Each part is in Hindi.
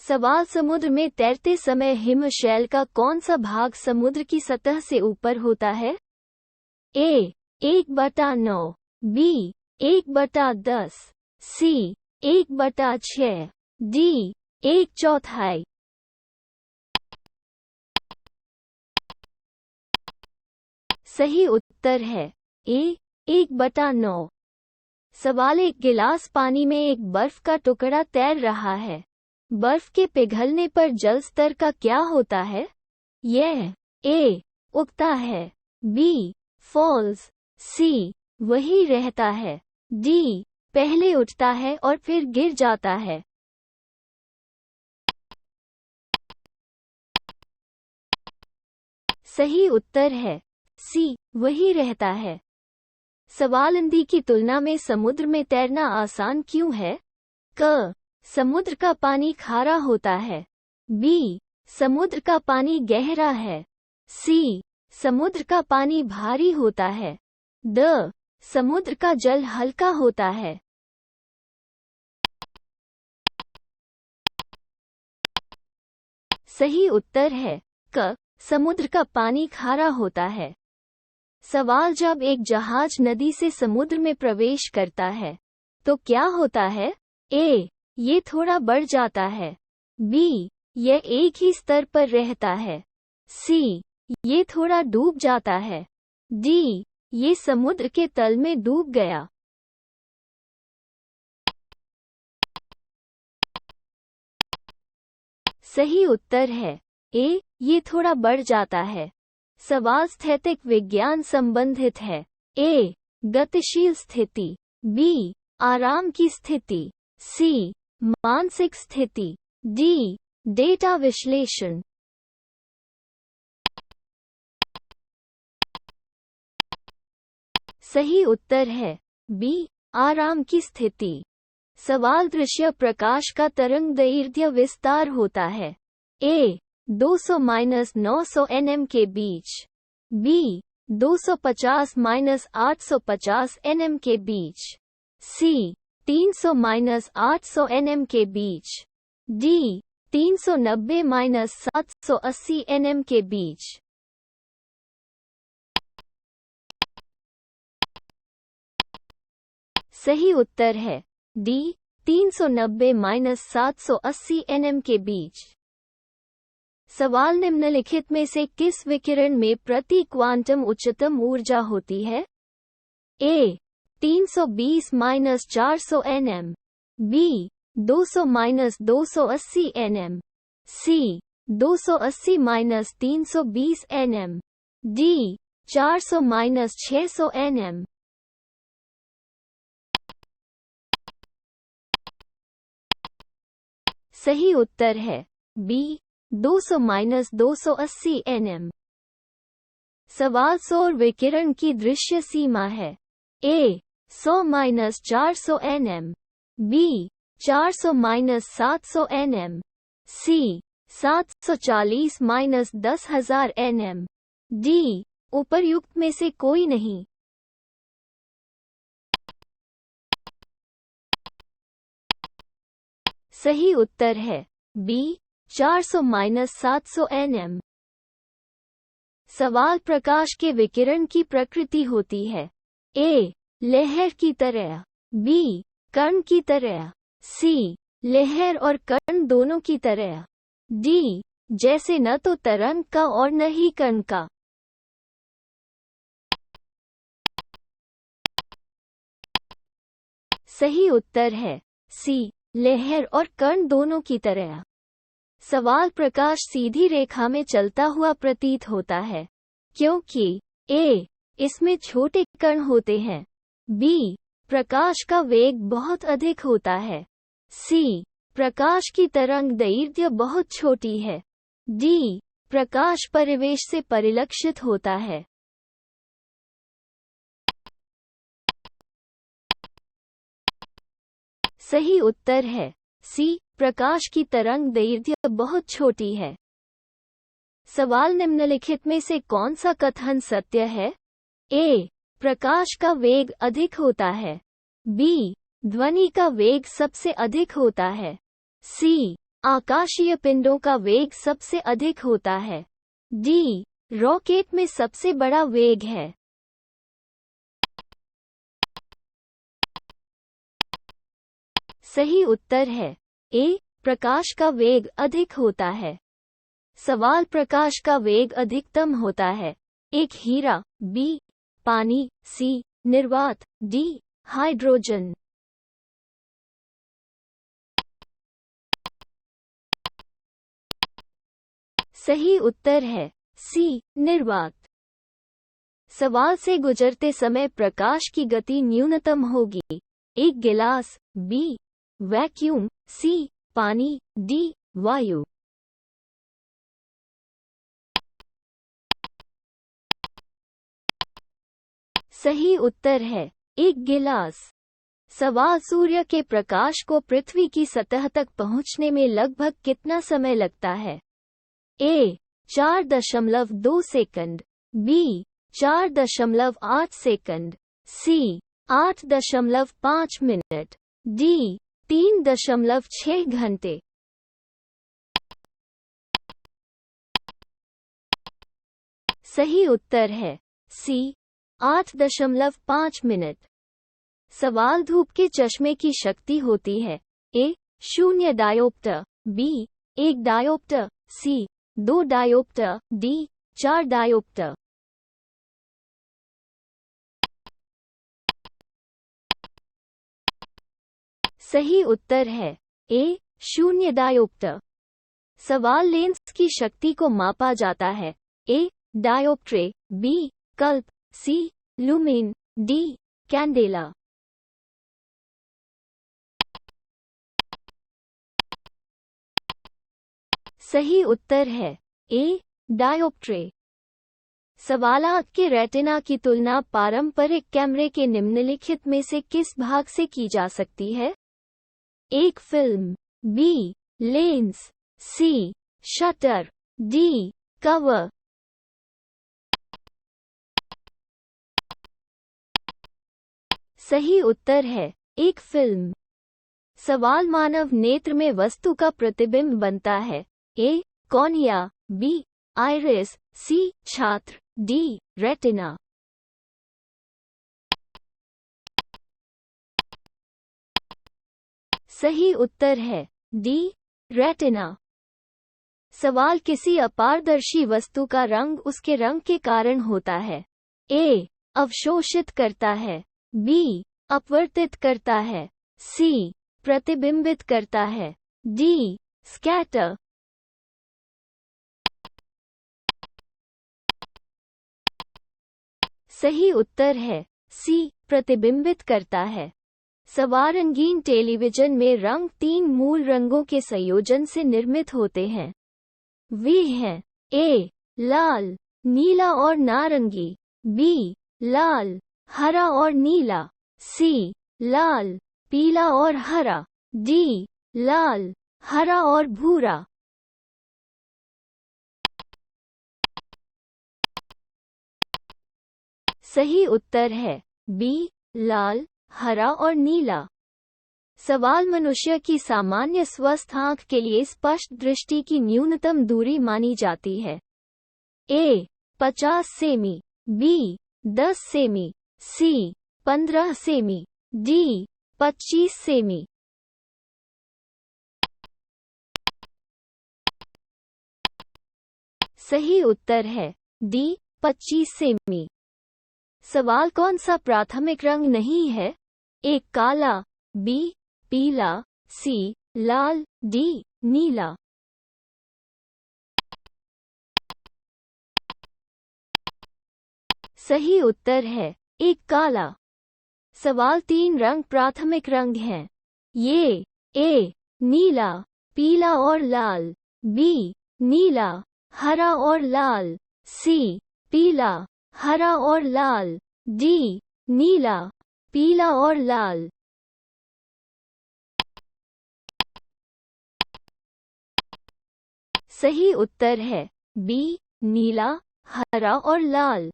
सवाल, समुद्र में तैरते समय हिमशैल का कौन सा भाग समुद्र की सतह से ऊपर होता है? ए 1/9, बी 1/10, सी 1/6, डी 1/4। सही उत्तर है ए 1/9। सवाल, एक गिलास पानी में एक बर्फ का टुकड़ा तैर रहा है। बर्फ के पिघलने पर जल स्तर का क्या होता है? यह ए उगता है, बी फॉल्स, सी वही रहता है, डी पहले उठता है और फिर गिर जाता है। सही उत्तर है सी वही रहता है। सवाल, नदी की तुलना में समुद्र में तैरना आसान क्यों है? क समुद्र का पानी खारा होता है, बी समुद्र का पानी गहरा है, सी समुद्र का पानी भारी होता है, द समुद्र का जल हल्का होता है। सही उत्तर है क समुद्र का पानी खारा होता है। सवाल, जब एक जहाज नदी से समुद्र में प्रवेश करता है तो क्या होता है? ए ये थोड़ा बढ़ जाता है, बी यह एक ही स्तर पर रहता है, सी ये थोड़ा डूब जाता है, डी ये समुद्र के तल में डूब गया। सही उत्तर है ए ये थोड़ा बढ़ जाता है। सवाल, स्थैतिक विज्ञान संबंधित है। ए गतिशील स्थिति, बी आराम की स्थिति, सी मानसिक स्थिति, डी डेटा विश्लेषण। सही उत्तर है बी आराम की स्थिति। सवाल, दृश्य प्रकाश का तरंग दैर्ध्य विस्तार होता है। ए 200-900 nm के बीच, बी 250-850 nm के बीच, सी 300-800 nm के बीच, डी 390-780 nm के बीच। सही उत्तर है डी 390-780 nm के बीच। सवाल, निम्नलिखित में से किस विकिरण में प्रति क्वांटम उच्चतम ऊर्जा होती है? ए 320-400 nm, बी 200-280 nm, सी 280-320 nm, डी 400-600 nm। सही उत्तर है बी 200-280 nm। सवाल, सौर विकिरण की दृश्य सीमा है। ए 100-400 nm, बी 400-700 nm, सी 740-10,000 nm, डी उपर्युक्त में से कोई नहीं। सही उत्तर है बी 400-700 nm। सवाल, प्रकाश के विकिरण की प्रकृति होती है। ए लहर की तरह, बी कण की तरह, सी लहर और कण दोनों की तरह, डी जैसे न तो तरंग का और न ही कण का। सही उत्तर है सी लहर और कण दोनों की तरह। सवाल, प्रकाश सीधी रेखा में चलता हुआ प्रतीत होता है क्योंकि ए इसमें छोटे कण होते हैं, बी प्रकाश का वेग बहुत अधिक होता है, सी प्रकाश की तरंग दैर्ध्य बहुत छोटी है, डी प्रकाश परिवेश से परिलक्षित होता है। सही उत्तर है सी प्रकाश की तरंग दैर्ध्य बहुत छोटी है। सवाल, निम्नलिखित में से कौन सा कथन सत्य है? ए प्रकाश का वेग अधिक होता है, बी ध्वनि का वेग सबसे अधिक होता है, सी आकाशीय पिंडों का वेग सबसे अधिक होता है। डी, रॉकेट में सबसे बड़ा वेग है। सही उत्तर है ए, प्रकाश का वेग अधिक होता है। सवाल प्रकाश का वेग अधिकतम होता है। एक हीरा, बी, पानी, सी, निर्वात, डी, हाइड्रोजन। सही उत्तर है सी, निर्वात। सवाल से गुजरते समय प्रकाश की गति न्यूनतम होगी। एक गिलास, बी, वैक्यूम, सी, पानी, डी, वायु। सही उत्तर है एक गिलास। सवाल सूर्य के प्रकाश को पृथ्वी की सतह तक पहुंचने में लगभग कितना समय लगता है? ए, 4.2 सेकंड, बी, 4.8 सेकंड, सी, 8.5 मिनट, डी, 3.6 घंटे। सही उत्तर है सी, 8.5 मिनट। सवाल धूप के चश्मे की शक्ति होती है। ए, 0 डायोप्टर, बी, 1 डायोप्टर, सी, 2 डायोप्टर, डी, 4 डायोप्टर। सही उत्तर है ए, 0 डायोप्टर। सवाल लेंस की शक्ति को मापा जाता है। ए, डायोप्ट्रे, बी, कल्प, सी, लुमिन, डी, कैंडेला। सही उत्तर है ए, डायोप्ट्रे। सवालात के रेटिना की तुलना पारंपरिक कैमरे के निम्नलिखित में से किस भाग से की जा सकती है? एक फिल्म, बी, लेंस, सी, शटर, डी, कवर। सही उत्तर है एक फिल्म। सवाल मानव नेत्र में वस्तु का प्रतिबिंब बनता है। ए, कॉर्निया, बी, आइरिस, सी, छात्र, डी, रेटिना। सही उत्तर है डी, रेटिना। सवाल किसी अपारदर्शी वस्तु का रंग उसके रंग के कारण होता है। ए, अवशोषित करता है, बी, अपवर्तित करता है, सी, प्रतिबिंबित करता है, डी, स्कैटर। सही उत्तर है सी, प्रतिबिंबित करता है। सवाल रंगीन टेलीविजन में रंग 3 मूल रंगों के संयोजन से निर्मित होते हैं। वे हैं ए, लाल, नीला और नारंगी, बी, लाल, हरा और नीला, सी, लाल, पीला और हरा, डी, लाल, हरा और भूरा। सही उत्तर है बी, लाल, हरा और नीला। सवाल मनुष्य की सामान्य स्वस्थ आंख के लिए स्पष्ट दृष्टि की न्यूनतम दूरी मानी जाती है। ए, 50 सेमी, बी, 10 सेमी, सी, 15 सेमी, डी, 25 सेमी। सही उत्तर है डी, 25 सेमी। सवाल कौन सा प्राथमिक रंग नहीं है? ए, काला, बी, पीला, सी, लाल, डी, नीला। सही उत्तर है एक काला। सवाल 3 रंग प्राथमिक रंग हैं। ये ए, नीला, पीला और लाल, बी, नीला, हरा और लाल, सी, पीला, हरा और लाल, डी, नीला, पीला और लाल। सही उत्तर है बी, नीला, हरा और लाल।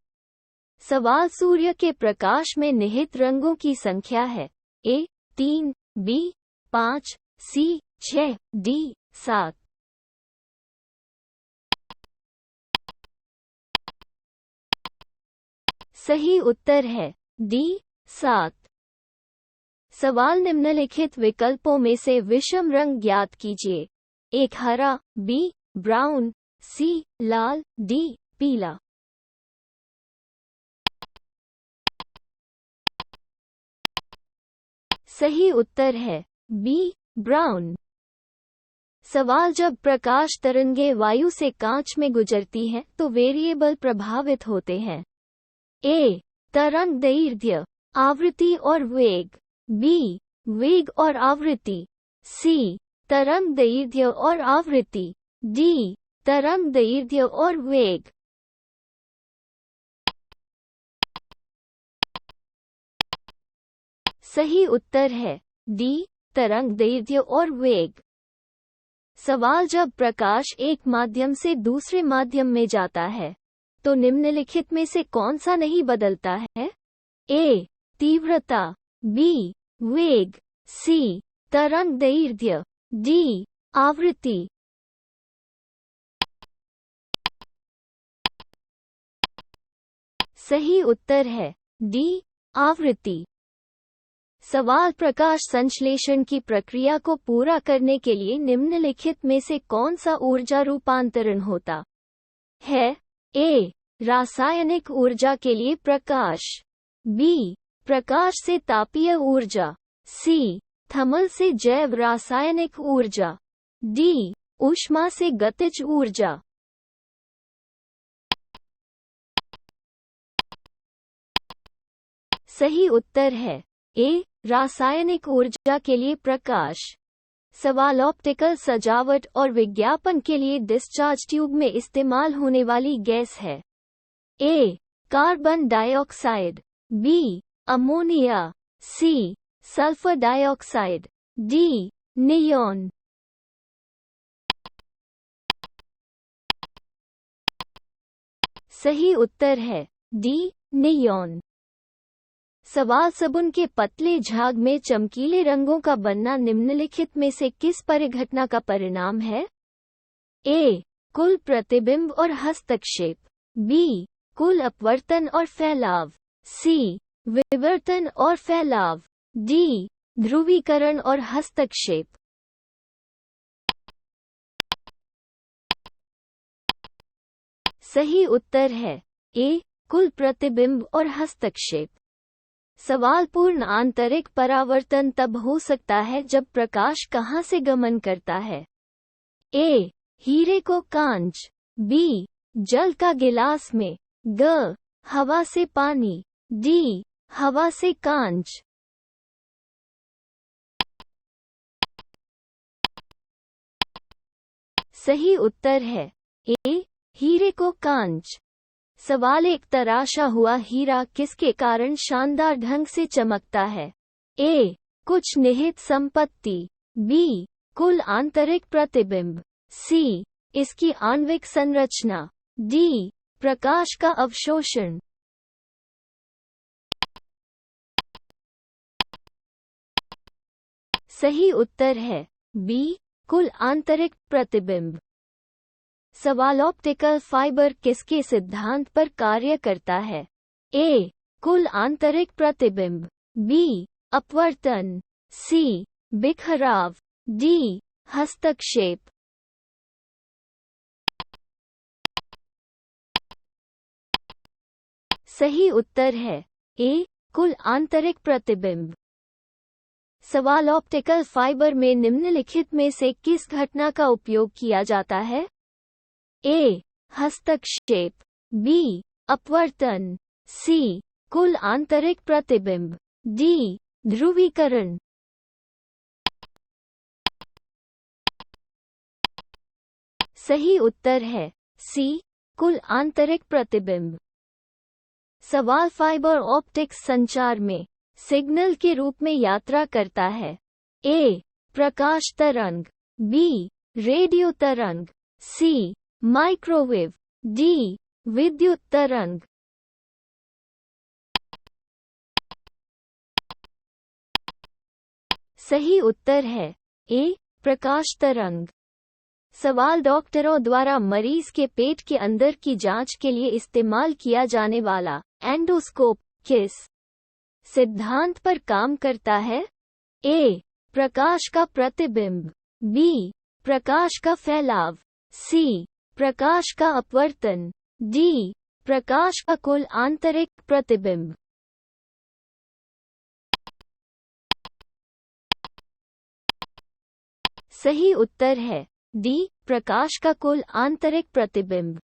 सवाल सूर्य के प्रकाश में निहित रंगों की संख्या है। ए, 3, बी, 5, सी, 6, डी, 7। सही उत्तर है डी 7। सवाल निम्नलिखित विकल्पों में से विषम रंग ज्ञात कीजिए। एक हरा, बी ब्राउन, सी लाल, डी पीला। सही उत्तर है बी ब्राउन। सवाल जब प्रकाश तरंगें वायु से कांच में गुजरती हैं तो वेरिएबल प्रभावित होते हैं। ए तरंग दैर्ध्य, आवृत्ति और वेग, बी वेग और आवृत्ति, सी तरंग दैर्ध्य और आवृत्ति, डी तरंग दैर्ध्य और वेग। सही उत्तर है डी तरंग दैर्ध्य और वेग। सवाल जब प्रकाश एक माध्यम से दूसरे माध्यम में जाता है तो निम्नलिखित में से कौन सा नहीं बदलता है? ए तीव्रता, बी वेग, सी तरंग दैर्ध्य, डी आवृत्ति। सही उत्तर है डी आवृत्ति। सवाल प्रकाश संश्लेषण की प्रक्रिया को पूरा करने के लिए निम्नलिखित में से कौन सा ऊर्जा रूपांतरण होता है? ए रासायनिक ऊर्जा के लिए प्रकाश, बी प्रकाश से तापीय ऊर्जा, सी थर्मल से जैव रासायनिक ऊर्जा, डी ऊष्मा से गतिज ऊर्जा। सही उत्तर है ए रासायनिक ऊर्जा के लिए प्रकाश। सवाल ऑप्टिकल सजावट और विज्ञापन के लिए डिस्चार्ज ट्यूब में इस्तेमाल होने वाली गैस है। A carbon dioxide, B ammonia, C sulphur dioxide, D neon. सही उत्तर है डी नियॉन। सवाल साबुन के पतले झाग में चमकीले रंगों का बनना निम्नलिखित में से किस परिघटना का परिणाम है? ए कुल प्रतिबिंब और हस्तक्षेप, बी कुल अपवर्तन और फैलाव, सी विवर्तन और फैलाव, डी ध्रुवीकरण और हस्तक्षेप। सही उत्तर है ए कुल प्रतिबिंब और हस्तक्षेप। सवाल पूर्ण आंतरिक परावर्तन तब हो सकता है जब प्रकाश कहाँ से गमन करता है? ए हीरे को कांच, बी जल का गिलास में, ग हवा से पानी, डी हवा से कांच। सही उत्तर है ए हीरे को कांच। सवाल एक तराशा हुआ हीरा किसके कारण शानदार ढंग से चमकता है? ए कुछ निहित संपत्ति, बी कुल आंतरिक प्रतिबिंब, सी इसकी आणविक संरचना, डी प्रकाश का अवशोषण। सही उत्तर है बी कुल आंतरिक प्रतिबिंब। सवाल ऑप्टिकल फाइबर किसके सिद्धांत पर कार्य करता है? ए कुल आंतरिक प्रतिबिंब, बी अपवर्तन, सी बिखराव, डी हस्तक्षेप। सही उत्तर है ए कुल आंतरिक प्रतिबिंब। सवाल ऑप्टिकल फाइबर में निम्नलिखित में से किस घटना का उपयोग किया जाता है? ए हस्तक्षेप, बी अपवर्तन, सी कुल आंतरिक प्रतिबिंब, डी ध्रुवीकरण। सही उत्तर है सी कुल आंतरिक प्रतिबिंब। सवाल फाइबर ऑप्टिक्स संचार में सिग्नल के रूप में यात्रा करता है। ए प्रकाश तरंग, बी रेडियो तरंग, सी माइक्रोवेव, डी विद्युत तरंग। सही उत्तर है ए प्रकाश तरंग। सवाल डॉक्टरों द्वारा मरीज के पेट के अंदर की जांच के लिए इस्तेमाल किया जाने वाला एंडोस्कोप किस सिद्धांत पर काम करता है? ए. प्रकाश का प्रतिबिंब, बी. प्रकाश का फैलाव, सी. प्रकाश का अपवर्तन, डी. प्रकाश का कुल आंतरिक प्रतिबिंब। सही उत्तर है डी. प्रकाश का कुल आंतरिक प्रतिबिंब।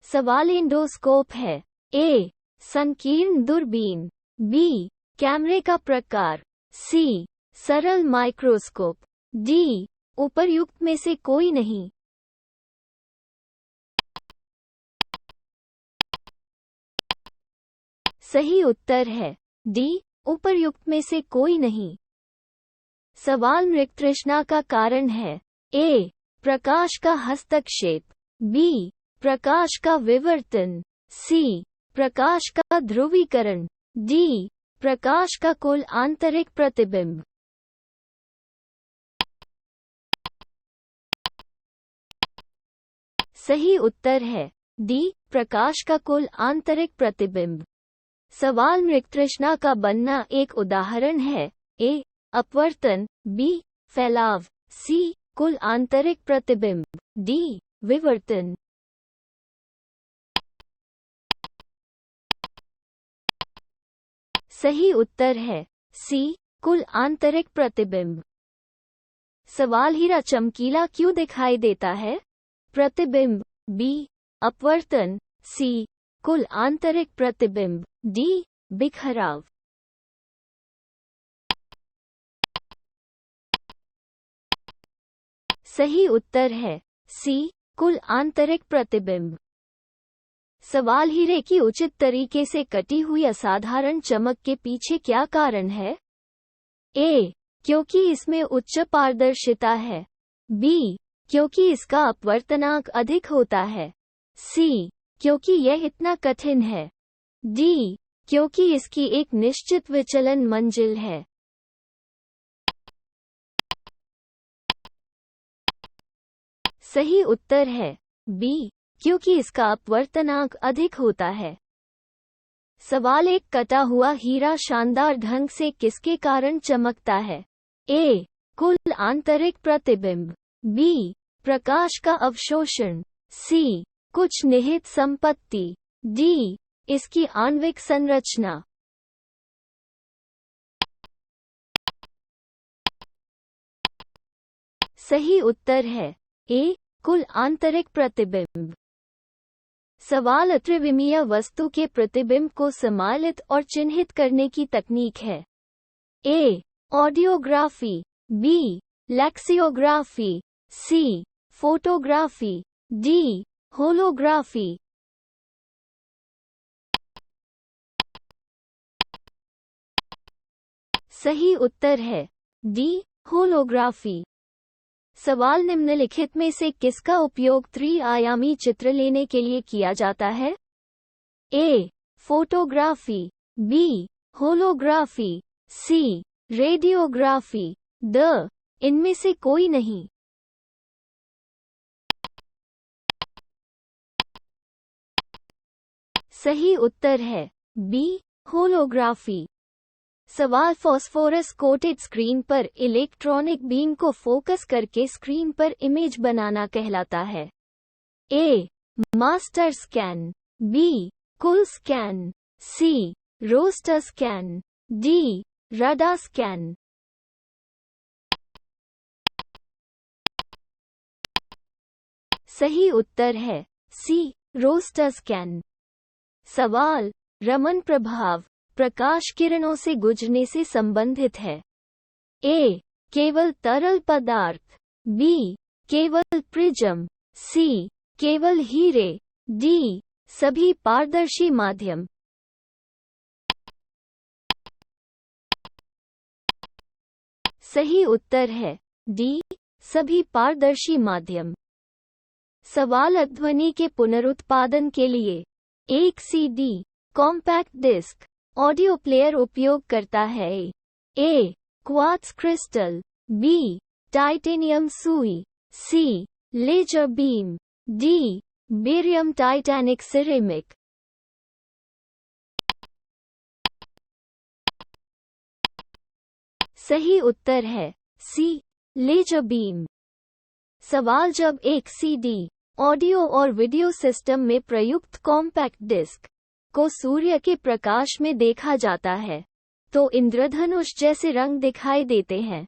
सवाल एंडोस्कोप है। ए. संकीर्ण दूरबीन, बी. कैमरे का प्रकार, सी. सरल माइक्रोस्कोप, डी. उपर्युक्त में से कोई नहीं। सही उत्तर है डी. उपर्युक्त में से कोई नहीं। सवाल मृगतृष्णा का कारण है। ए. प्रकाश का हस्तक्षेप, बी. प्रकाश का विवर्तन, सी. प्रकाश का ध्रुवीकरण, डी. प्रकाश का कुल आंतरिक प्रतिबिंब। सही उत्तर है डी. प्रकाश का कुल आंतरिक प्रतिबिंब। सवाल मृगतृष्णा का बनना एक उदाहरण है। ए. अपवर्तन, बी. फैलाव, सी. कुल आंतरिक प्रतिबिंब, डी. विवर्तन। सही उत्तर है सी. कुल आंतरिक प्रतिबिंब। सवाल हीरा चमकीला क्यों दिखाई देता है? प्रतिबिंब, बी. अपवर्तन, सी. कुल आंतरिक प्रतिबिंब, डी. बिखराव। सही उत्तर है सी. कुल आंतरिक प्रतिबिंब। सवाल हीरे की उचित तरीके से कटी हुई असाधारण चमक के पीछे क्या कारण है? ए. क्योंकि इसमें उच्च पारदर्शिता है, बी. क्योंकि इसका अपवर्तनांक अधिक होता है, सी. क्योंकि यह इतना कठिन है, डी. क्योंकि इसकी एक निश्चित विचलन मंजिल है। सही उत्तर है बी. क्योंकि इसका अपवर्तनांक अधिक होता है। सवाल एक कटा हुआ हीरा शानदार ढंग से किसके कारण चमकता है? ए. कुल आंतरिक प्रतिबिंब, बी. प्रकाश का अवशोषण, सी. कुछ निहित संपत्ति, डी. इसकी आणविक संरचना। सही उत्तर है ए. कुल आंतरिक प्रतिबिंब। सवाल त्रिविमीय वस्तु के प्रतिबिंब को समालित और चिन्हित करने की तकनीक है। ए. Audiography, B. लैक्सियोग्राफी, सी. Photography, D. होलोग्राफी। सही उत्तर है डी. होलोग्राफी। सवाल निम्नलिखित में से किसका उपयोग त्रि-आयामी चित्र लेने के लिए किया जाता है? A. Photography, B. Holography, C. Radiography, D. इनमें से कोई नहीं। सही उत्तर है बी. होलोग्राफी। सवाल फॉस्फोरस कोटेड स्क्रीन पर इलेक्ट्रॉनिक बीम को फोकस करके स्क्रीन पर इमेज बनाना कहलाता है। ए. Master scan, B. कुल scan, C. Raster scan, D. Radar scan. सही उत्तर है सी. Raster scan. सवाल रमन प्रभाव प्रकाश किरणों से गुजरने से संबंधित है। ए. केवल तरल पदार्थ, बी. केवल प्रिज्म, सी. केवल हीरे, डी. सभी पारदर्शी माध्यम। सही उत्तर है डी. सभी पारदर्शी माध्यम। सवाल ध्वनि के पुनरुत्पादन के लिए एक CD compact disc audio player उपयोग करता है। A. Quartz crystal, B. Titanium सुई, C. Laser beam, D barium titanic ceramic. सही उत्तर है सी, लेजर बीम। सवाल, जब एक सीडी ऑडियो और वीडियो सिस्टम में प्रयुक्त कॉम्पैक्ट डिस्क को सूर्य के प्रकाश में देखा जाता है तो इंद्रधनुष जैसे रंग दिखाई देते हैं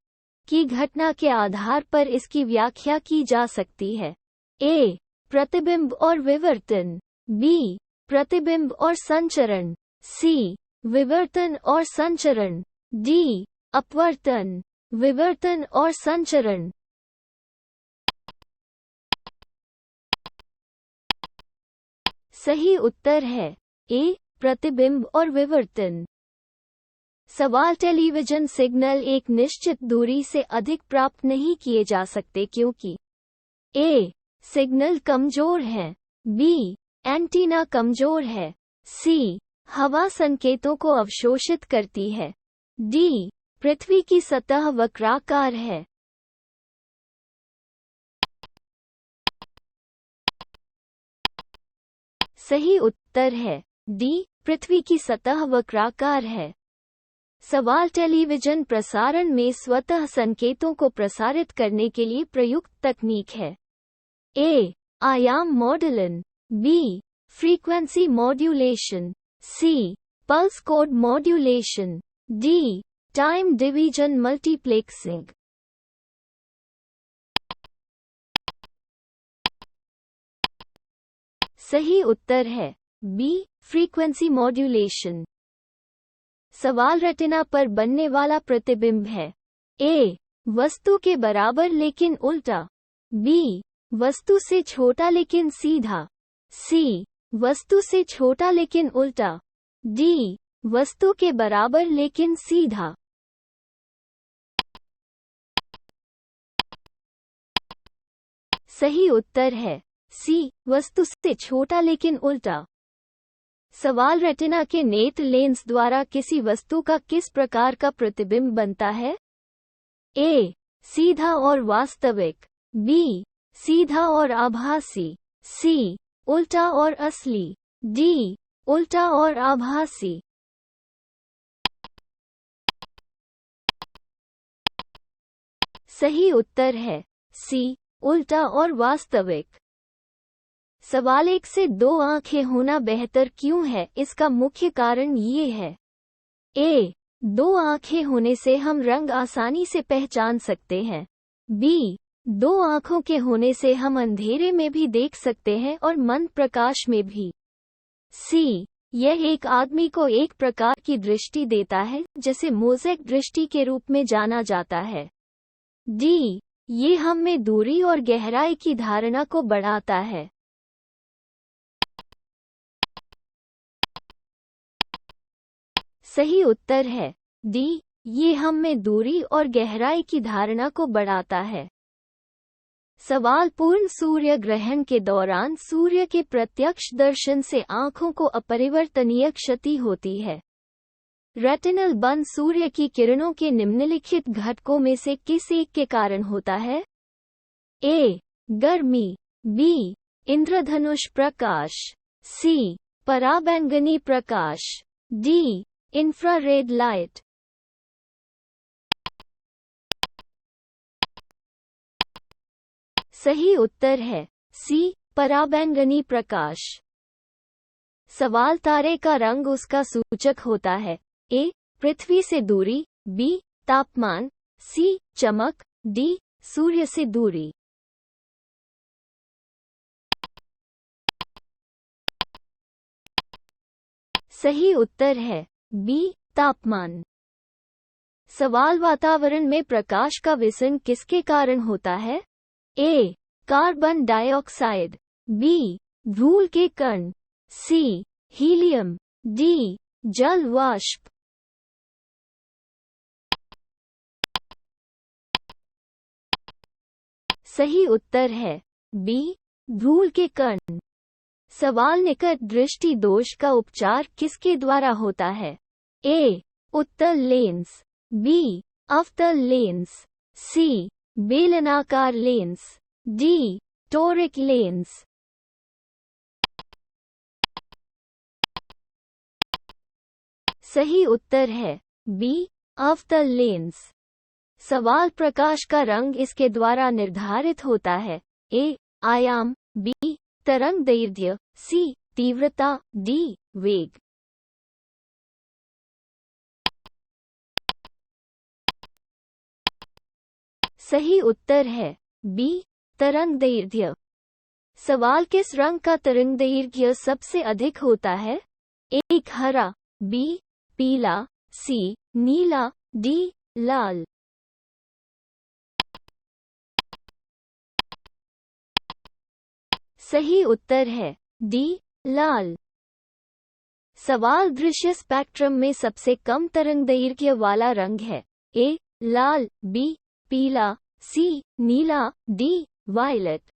की घटना के आधार पर इसकी व्याख्या की जा सकती है। ए, प्रतिबिंब और विवर्तन, बी, प्रतिबिंब और संचरण, सी, विवर्तन और संचरण, डी, अपवर्तन, विवर्तन और संचरण। सही उत्तर है ए, प्रतिबिंब और विवर्तन। सवाल, टेलीविजन सिग्नल एक निश्चित दूरी से अधिक प्राप्त नहीं किए जा सकते क्योंकि ए, सिग्नल कमजोर है, बी, एंटीना कमजोर है, सी, हवा संकेतों को अवशोषित करती है, डी, पृथ्वी की सतह वक्राकार है। सही उत्तर है डी, पृथ्वी की सतह वक्राकार है। सवाल, टेलीविजन प्रसारण में स्वतः संकेतों को प्रसारित करने के लिए प्रयुक्त तकनीक है। ए, आयाम मॉड्यूलन, B, frequency modulation, C, pulse code modulation, D, time division multiplexing. सही उत्तर है बी, फ्रीक्वेंसी मॉड्यूलेशन। सवाल, रेटिना पर बनने वाला प्रतिबिंब है। ए, वस्तु के बराबर लेकिन उल्टा, बी, वस्तु से छोटा लेकिन सीधा, सी, वस्तु से छोटा लेकिन उल्टा, डी, वस्तु के बराबर लेकिन सीधा। सही उत्तर है सी, वस्तु से छोटा लेकिन उल्टा। सवाल, रेटिना के नेत्र लेंस द्वारा किसी वस्तु का किस प्रकार का प्रतिबिंब बनता है? ए, सीधा और वास्तविक, बी, सीधा और आभासी, सी, उल्टा और असली, डी, उल्टा और आभासी। सही उत्तर है सी, उल्टा और वास्तविक। सवाल, एक से दो आंखें होना बेहतर क्यों है? इसका मुख्य कारण ये है। ए, दो आंखें होने से हम रंग आसानी से पहचान सकते हैं, बी, दो आंखों के होने से हम अंधेरे में भी देख सकते हैं और मंद प्रकाश में भी, सी, यह एक आदमी को एक प्रकार की दृष्टि देता है जिसे मोज़ेक दृष्टि के रूप में जाना जाता है, डी, ये हम में दूरी और गहराई की धारणा को बढ़ाता है। सही उत्तर है डी, ये हम में दूरी और गहराई की धारणा को बढ़ाता है। सवाल, पूर्ण सूर्य ग्रहण के दौरान सूर्य के प्रत्यक्ष दर्शन से आंखों को अपरिवर्तनीय क्षति होती है। रेटिनल बंध सूर्य की किरणों के निम्नलिखित घटकों में से किस एक के कारण होता है? ए, गर्मी, बी, इंद्रधनुष प्रकाश, सी, पराबैंगनी प्रकाश, डी, इंफ्रारेड लाइट। सही उत्तर है सी, पराबैंगनी प्रकाश। सवाल, तारे का रंग उसका सूचक होता है। ए, पृथ्वी से दूरी, बी, तापमान, सी, चमक, डी, सूर्य से दूरी। सही उत्तर है बी, तापमान। सवाल, वातावरण में प्रकाश का विसरण किसके कारण होता है? ए, कार्बन डाइऑक्साइड, बी, धूल के कण, सी, हीलियम, डी, जल वाष्प। सही उत्तर है बी, धूल के कण। सवाल, निकट दृष्टि दोष का उपचार किसके द्वारा होता है? ए, उत्तल लेंस, बी, अवतल लेंस, सी, बेलनाकार लेंस, डी, टोरिक लेंस। सही उत्तर है बी, अवतल लेंस। सवाल प्रकाश का रंग इसके द्वारा निर्धारित होता है। ए, आयाम, बी, तरंग दैर्ध्य, सी, तीव्रता, डी, वेग। सही उत्तर है बी, तरंग दैर्ध्य। सवाल किस रंग का तरंग दैर्ध्य सबसे अधिक होता है? ए, हरा, बी, पीला, सी, नीला, डी, लाल। सही उत्तर है डी, लाल। सवाल दृश्य स्पेक्ट्रम में सबसे कम तरंगदैर्घ्य वाला रंग है। ए, लाल, बी, पीला, सी, नीला, डी, वायलेट।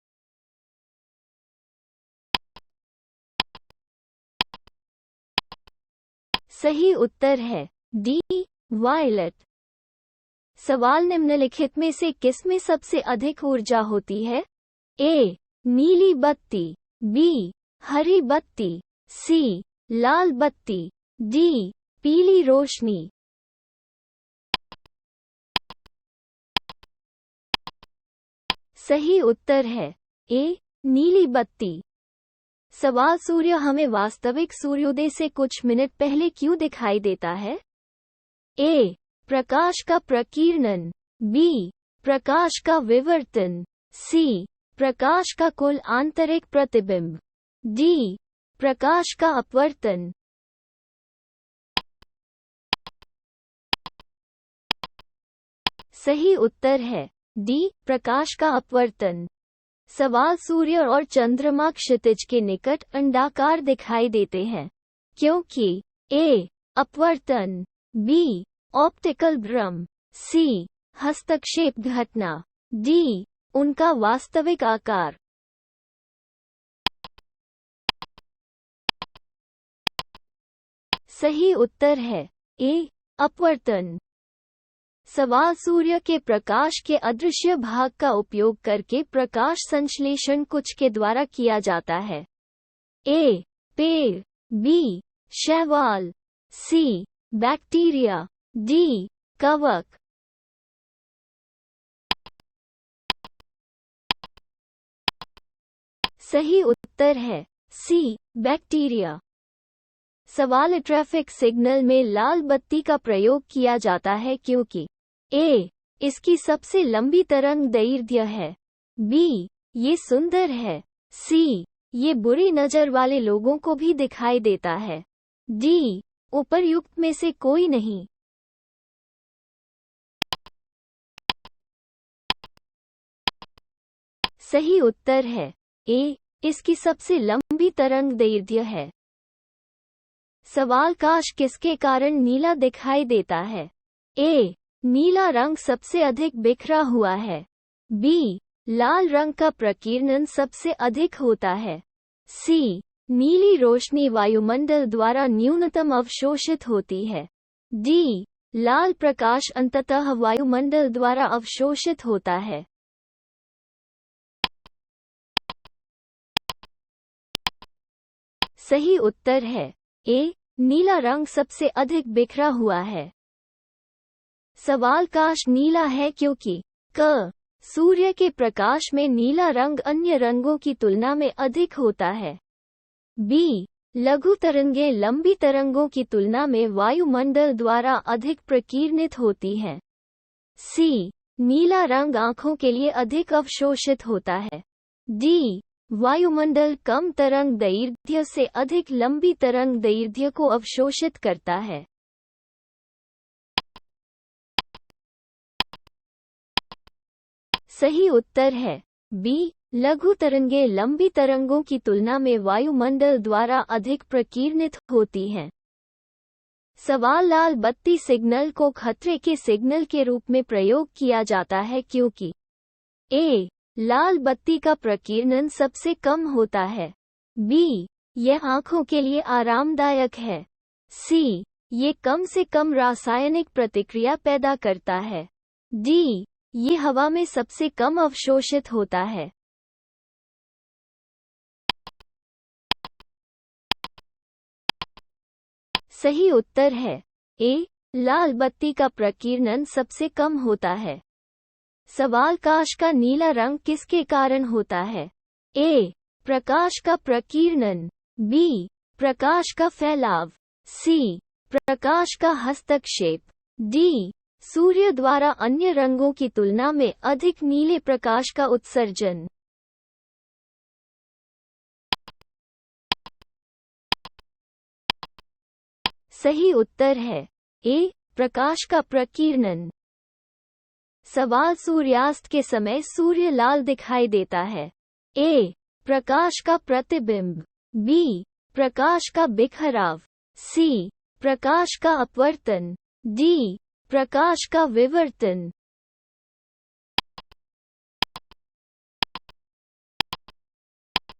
सही उत्तर है डी, वायलेट। सवाल निम्नलिखित में से किसमें सबसे अधिक ऊर्जा होती है? ए, नीली बत्ती, बी, हरी बत्ती, सी, लाल बत्ती, डी, पीली रोशनी। सही उत्तर है ए, नीली बत्ती। सवाल सूर्य हमें वास्तविक सूर्योदय से कुछ मिनट पहले क्यों दिखाई देता है? ए, प्रकाश का प्रकीर्णन, बी, प्रकाश का विवर्तन, सी, प्रकाश का कुल आंतरिक प्रतिबिंब, डी, प्रकाश का अपवर्तन। सही उत्तर है डी, प्रकाश का अपवर्तन। सवाल सूर्य और चंद्रमा क्षितिज के निकट अंडाकार दिखाई देते हैं क्योंकि ए, अपवर्तन, बी, ऑप्टिकल भ्रम, सी, हस्तक्षेप घटना, डी, उनका वास्तविक आकार। सही उत्तर है ए, अपवर्तन। सवाल सूर्य के प्रकाश के अदृश्य भाग का उपयोग करके प्रकाश संश्लेषण कुछ के द्वारा किया जाता है। ए, पेड़, बी, शैवाल, सी, बैक्टीरिया, डी, कवक। सही उत्तर है सी, बैक्टीरिया। सवाल ट्रैफिक सिग्नल में लाल बत्ती का प्रयोग किया जाता है क्योंकि ए, इसकी सबसे लंबी तरंग दैर्ध्य है, बी, ये सुंदर है, सी, ये बुरी नजर वाले लोगों को भी दिखाई देता है, डी, उपर्युक्त में से कोई नहीं। सही उत्तर है ए, इसकी सबसे लंबी तरंग दैर्ध्य है। सवाल काश किसके कारण नीला दिखाई देता है? ए, नीला रंग सबसे अधिक बिखरा हुआ है, बी, लाल रंग का प्रकीर्णन सबसे अधिक होता है, सी, नीली रोशनी वायुमंडल द्वारा न्यूनतम अवशोषित होती है, डी, लाल प्रकाश अंततः वायुमंडल द्वारा अवशोषित होता है। सही उत्तर है ए, नीला रंग सबसे अधिक बिखरा हुआ है। सवाल काश नीला है क्योंकि क, सूर्य के प्रकाश में नीला रंग अन्य रंगों की तुलना में अधिक होता है, बी, लघु तरंगें लंबी तरंगों की तुलना में वायुमंडल द्वारा अधिक प्रकीर्णित होती हैं, सी, नीला रंग आँखों के लिए अधिक अवशोषित होता है, डी, वायुमंडल कम तरंग दैर्घ्य से अधिक लंबी तरंग दैर्घ्य को अवशोषित करता है। सही उत्तर है बी, लघु तरंगें लंबी तरंगों की तुलना में वायुमंडल द्वारा अधिक प्रकीर्णित होती हैं। सवाल लाल बत्ती सिग्नल को खतरे के सिग्नल के रूप में प्रयोग किया जाता है क्योंकि ए, लाल बत्ती का प्रकीर्णन सबसे कम होता है, बी, यह आँखों के लिए आरामदायक है, सी, ये कम से कम रासायनिक प्रतिक्रिया पैदा करता है, डी, ये हवा में सबसे कम अवशोषित होता है। सही उत्तर है ए, लाल बत्ती का प्रकीर्णन सबसे कम होता है। सवाल काश का नीला रंग किसके कारण होता है? ए, प्रकाश का प्रकीर्णन, बी, प्रकाश का फैलाव, सी, प्रकाश का हस्तक्षेप, डी, सूर्य द्वारा अन्य रंगों की तुलना में अधिक नीले प्रकाश का उत्सर्जन। सही उत्तर है ए, प्रकाश का प्रकीर्णन। सवाल सूर्यास्त के समय सूर्य लाल दिखाई देता है। ए, प्रकाश का प्रतिबिंब, बी, प्रकाश का बिखराव, सी, प्रकाश का अपवर्तन, डी, प्रकाश का विवर्तन।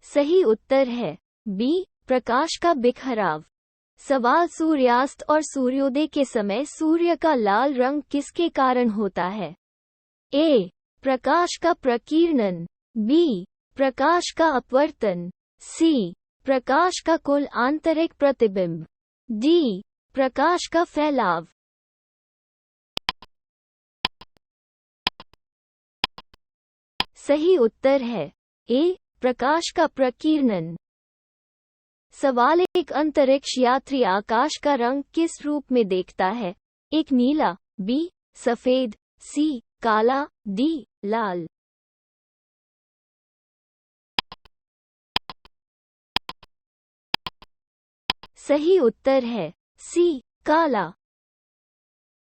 सही उत्तर है बी, प्रकाश का बिखराव। सवाल सूर्यास्त और सूर्योदय के समय सूर्य का लाल रंग किसके कारण होता है? ए, प्रकाश का प्रकीर्णन, बी, प्रकाश का अपवर्तन, सी, प्रकाश का कुल आंतरिक प्रतिबिंब, डी, प्रकाश का फैलाव। सही उत्तर है ए, प्रकाश का प्रकीर्णन। सवाल एक अंतरिक्ष यात्री आकाश का रंग किस रूप में देखता है? एक नीला, बी, सफेद, सी, काला, डी, लाल। सही उत्तर है सी, काला।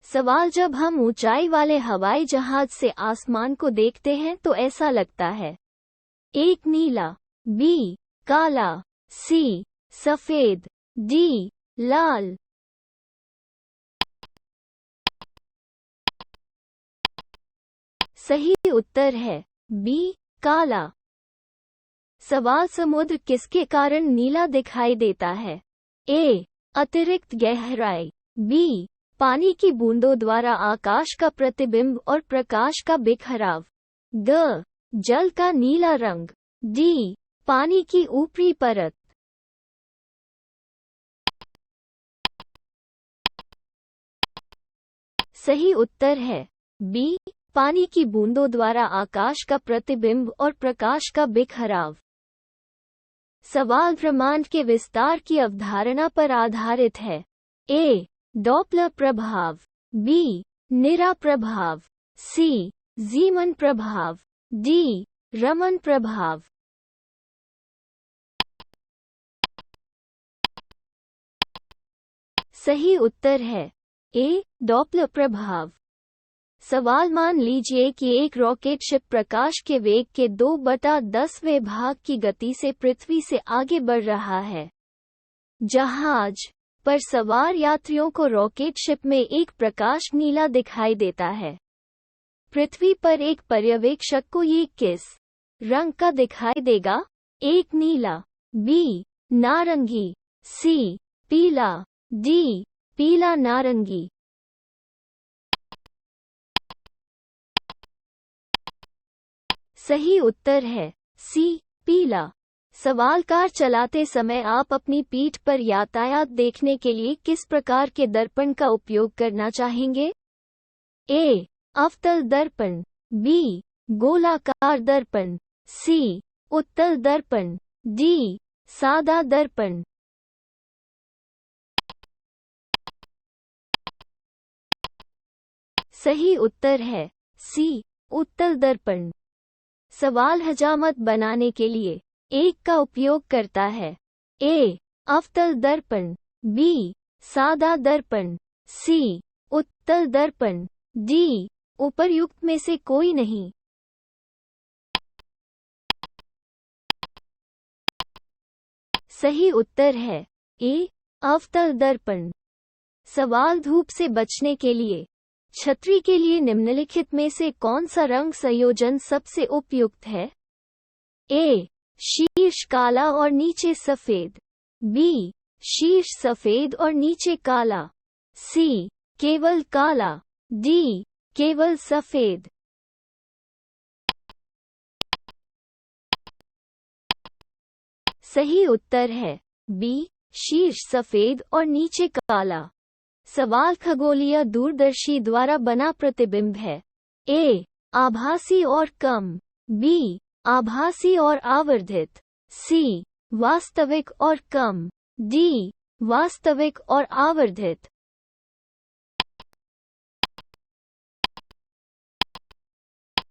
सवाल जब हम ऊंचाई वाले हवाई जहाज से आसमान को देखते हैं तो ऐसा लगता है। एक नीला, बी, काला, सी, सफेद, डी, लाल। सही उत्तर है बी, काला। सवाल समुद्र किसके कारण नीला दिखाई देता है? ए, अतिरिक्त गहराई, बी, पानी की बूंदों द्वारा आकाश का प्रतिबिंब और प्रकाश का बिखराव, ग, जल का नीला रंग, डी, पानी की ऊपरी परत। सही उत्तर है बी, पानी की बूंदों द्वारा आकाश का प्रतिबिंब और प्रकाश का बिखराव। सवाल ब्रह्मांड के विस्तार की अवधारणा पर आधारित है। ए, डॉपलर प्रभाव, बी, निरा प्रभाव, सी, जीमन प्रभाव, डी, रमन प्रभाव। सही उत्तर है ए, डॉपलर प्रभाव। सवाल मान लीजिए कि एक रॉकेट शिप प्रकाश के वेग के 2/10वें भाग की गति से पृथ्वी से आगे बढ़ रहा है। जहाज पर सवार यात्रियों को रॉकेट शिप में एक प्रकाश नीला दिखाई देता है। पृथ्वी पर एक पर्यवेक्षक को ये किस रंग का दिखाई देगा? एक नीला, बी, नारंगी, सी, पीला, डी, पीला नारंगी। सही उत्तर है सी, पीला। सवाल कार चलाते समय आप अपनी पीठ पर यातायात देखने के लिए किस प्रकार के दर्पण का उपयोग करना चाहेंगे? ए, अवतल दर्पण, बी, गोलाकार दर्पण, सी, उत्तल दर्पण, डी, सादा दर्पण। सही उत्तर है सी, उत्तल दर्पण। सवाल हजामत बनाने के लिए एक का उपयोग करता है। ए, अवतल दर्पण, बी, सादा दर्पण, सी, उत्तल दर्पण, डी, उपर्युक्त में से कोई नहीं। सही उत्तर है ए, अवतल दर्पण। सवाल धूप से बचने के लिए छतरी के लिए निम्नलिखित में से कौन सा रंग संयोजन सबसे उपयुक्त है? ए, शीर्ष काला और नीचे सफेद, बी, शीर्ष सफेद और नीचे काला, सी, केवल काला, डी, केवल सफेद। सही उत्तर है बी, शीर्ष सफेद और नीचे काला। सवाल खगोलीय दूरदर्शी द्वारा बना प्रतिबिंब है। ए. आभासी और कम। बी. आभासी और आवर्धित। सी. वास्तविक और कम। डी. वास्तविक और आवर्धित।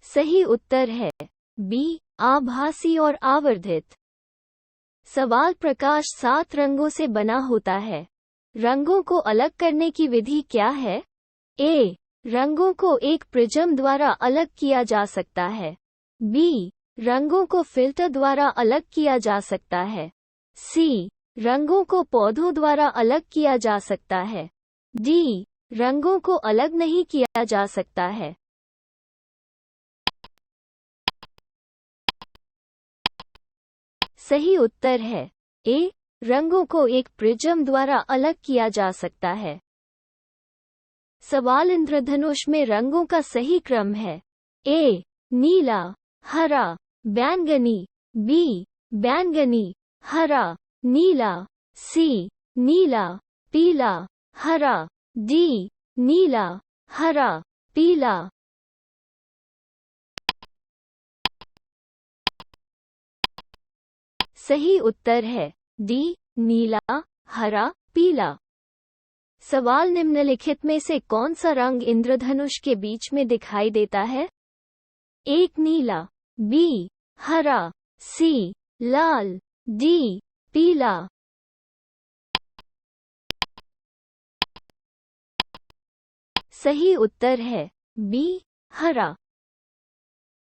सही उत्तर है बी. आभासी और आवर्धित। सवाल प्रकाश 7 रंगों से बना होता है। रंगों को अलग करने की विधि क्या है? ए. रंगों को एक प्रिज्म द्वारा अलग किया जा सकता है। बी. रंगों को फिल्टर द्वारा अलग किया जा सकता है। सी. रंगों को पौधों द्वारा अलग किया जा सकता है। डी. रंगों को अलग नहीं किया जा सकता है। सही उत्तर है ए. रंगों को एक प्रिज्म द्वारा अलग किया जा सकता है। सवाल इंद्रधनुष में रंगों का सही क्रम है। ए. नीला, हरा, बैंगनी। बी. बैंगनी, हरा, नीला। सी. नीला, पीला, हरा। डी. नीला, हरा, पीला। सही उत्तर है डी. नीला, हरा, पीला। सवाल निम्नलिखित में से कौन सा रंग इंद्रधनुष के बीच में दिखाई देता है? एक नीला, बी. हरा, सी. लाल, डी. पीला। सही उत्तर है बी. हरा।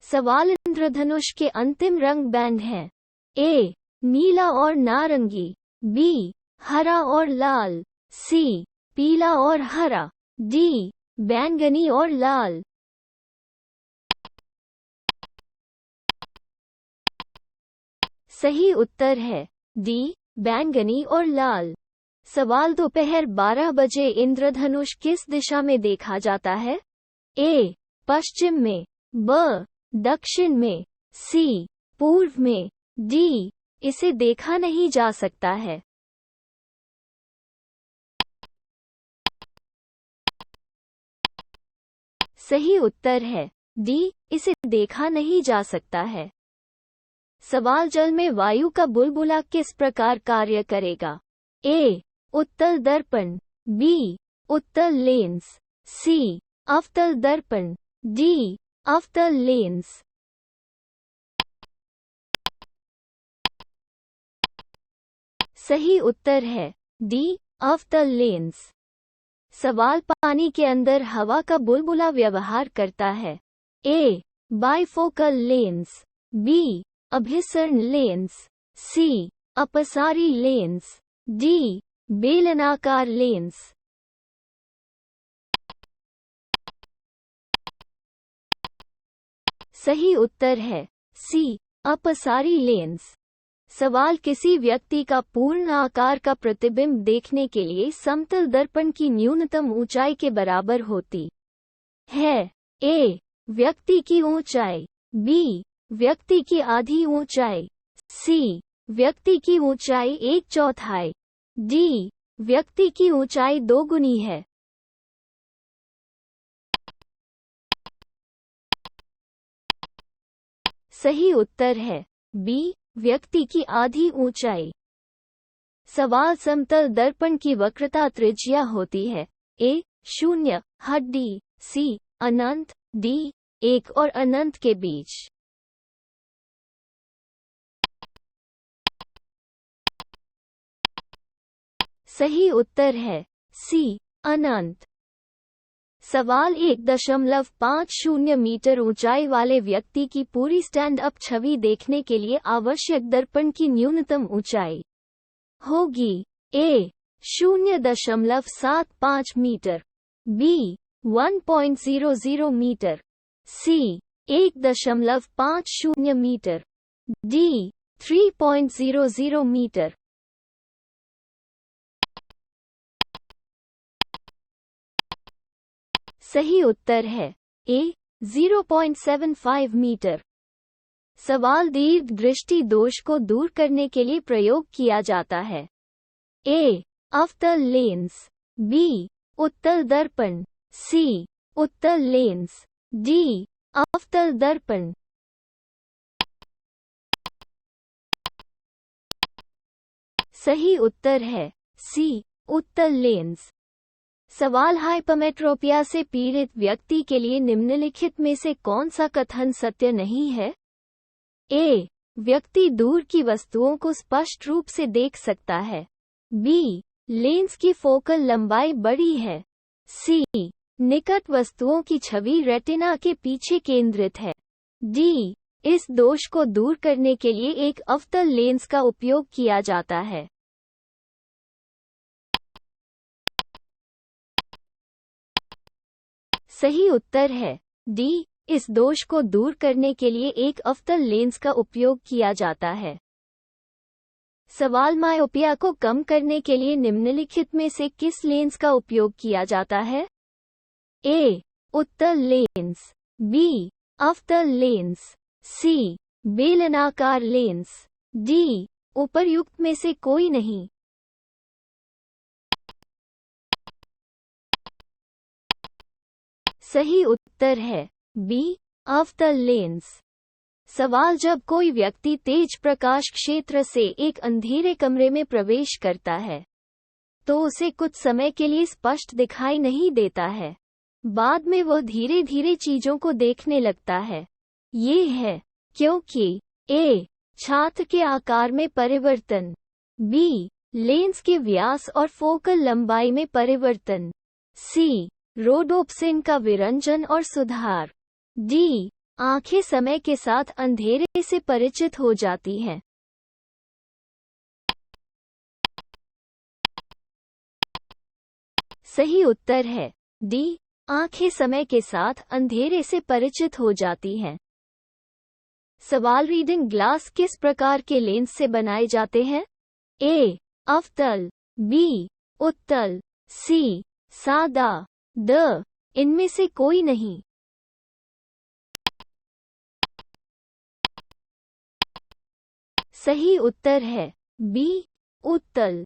सवाल इंद्रधनुष के अंतिम रंग बैंड हैं। ए. नीला और नारंगी। बी. हरा और लाल। सी. पीला और हरा। डी. बैंगनी और लाल। सही उत्तर है डी. बैंगनी और लाल। सवाल दोपहर 12 बजे इंद्रधनुष किस दिशा में देखा जाता है? ए. पश्चिम में। ब. दक्षिण में। सी. पूर्व में। डी. इसे देखा नहीं जा सकता है। सही उत्तर है डी. इसे देखा नहीं जा सकता है। सवाल जल में वायु का बुलबुला किस प्रकार कार्य करेगा? ए. उत्तल दर्पण। बी. उत्तल लेंस। सी. अवतल दर्पण। डी. अवतल लेंस। सही उत्तर है डी. अवतल लेंस। सवाल पानी के अंदर हवा का बुलबुला व्यवहार करता है। ए. Bifocal lens. बी. अभिसरण लेंस। सी. अपसारी लेंस। डी. बेलनाकार लेंस। सही उत्तर है सी. अपसारी लेंस। सवाल किसी व्यक्ति का पूर्ण आकार का प्रतिबिंब देखने के लिए समतल दर्पण की न्यूनतम ऊंचाई के बराबर होती है। ए. व्यक्ति की ऊंचाई। बी. व्यक्ति की आधी ऊंचाई। सी. व्यक्ति की ऊंचाई 1/4। डी. व्यक्ति की ऊंचाई 2 गुनी है। सही उत्तर है बी. व्यक्ति की आधी ऊंचाई। सवाल समतल दर्पण की वक्रता त्रिज्या होती है। ए. 0 हड्डी। सी. अनंत। डी. 1 और अनंत के बीच। सही उत्तर है सी. अनंत। सवाल 1.50 मीटर ऊंचाई वाले व्यक्ति की पूरी स्टैंड अप छवि देखने के लिए आवश्यक दर्पण की न्यूनतम ऊंचाई होगी। ए. 0.75 मीटर। बी. 1.00 मीटर। सी. 1.50 मीटर। डी. 3.00 मीटर। सही उत्तर है ए. 0.75 मीटर। सवाल दीर्घ दृष्टि दोष को दूर करने के लिए प्रयोग किया जाता है। ए. अवतल लेंस, बी. उत्तल दर्पण, सी. उत्तल लेंस, डी. अवतल दर्पण। सही उत्तर है सी. उत्तल लेंस। सवाल हाइपरमेट्रोपिया से पीड़ित व्यक्ति के लिए निम्नलिखित में से कौन सा कथन सत्य नहीं है? ए. व्यक्ति दूर की वस्तुओं को स्पष्ट रूप से देख सकता है। बी. लेंस की फोकल लंबाई बड़ी है। सी. निकट वस्तुओं की छवि रेटिना के पीछे केंद्रित है। डी. इस दोष को दूर करने के लिए एक अवतल लेंस का उपयोग किया जाता है। सही उत्तर है डी. इस दोष को दूर करने के लिए एक अवतल लेंस का उपयोग किया जाता है। सवाल मायोपिया को कम करने के लिए निम्नलिखित में से किस लेंस का उपयोग किया जाता है? ए. उत्तल लेंस, बी. अवतल लेंस, सी. बेलनाकार लेंस, डी. उपर्युक्त में से कोई नहीं। सही उत्तर है बी. अवतल लेंस। सवाल जब कोई व्यक्ति तेज प्रकाश क्षेत्र से एक अंधेरे कमरे में प्रवेश करता है तो उसे कुछ समय के लिए स्पष्ट दिखाई नहीं देता है। बाद में वह धीरे धीरे चीजों को देखने लगता है। ये है क्योंकि ए. छात्र के आकार में परिवर्तन, बी. लेंस के व्यास और फोकल लंबाई में परिवर्तन, सी. रोडोप्सिन का विरंजन और सुधार, डी. आंखें समय के साथ अंधेरे से परिचित हो जाती हैं। सही उत्तर है डी. आंखें समय के साथ अंधेरे से परिचित हो जाती हैं। सवाल रीडिंग ग्लास किस प्रकार के लेंस से बनाए जाते हैं? ए. अवतल, बी. उत्तल, सी. सादा, द. इनमें से कोई नहीं। सही उत्तर है बी. उत्तल।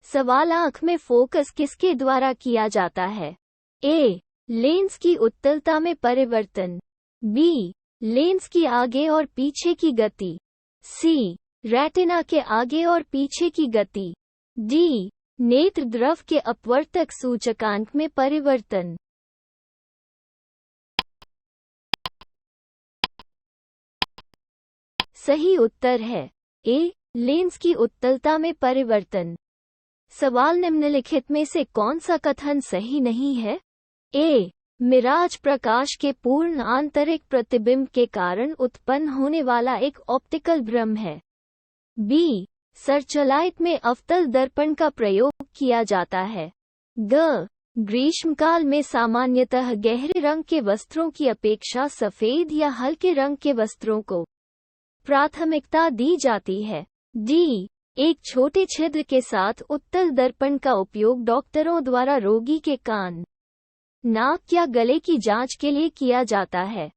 सवाल आंख में फोकस किसके द्वारा किया जाता है? ए. लेंस की उत्तलता में परिवर्तन, बी. लेंस की आगे और पीछे की गति, सी. रेटिना के आगे और पीछे की गति, डी. नेत्र द्रव के अपवर्तक सूचकांक में परिवर्तन। सही उत्तर है ए. लेंस की उत्तलता में परिवर्तन। सवाल निम्नलिखित में से कौन सा कथन सही नहीं है? ए. मिराज प्रकाश के पूर्ण आंतरिक प्रतिबिंब के कारण उत्पन्न होने वाला एक ऑप्टिकल भ्रम है। बी. सर्चलाइट में अवतल दर्पण का प्रयोग किया जाता है। ग. ग्रीष्मकाल में सामान्यतः गहरे रंग के वस्त्रों की अपेक्षा सफेद या हल्के रंग के वस्त्रों को प्राथमिकता दी जाती है। डी. एक छोटे छिद्र के साथ उत्तल दर्पण का उपयोग डॉक्टरों द्वारा रोगी के कान, नाक या गले की जांच के लिए किया जाता है।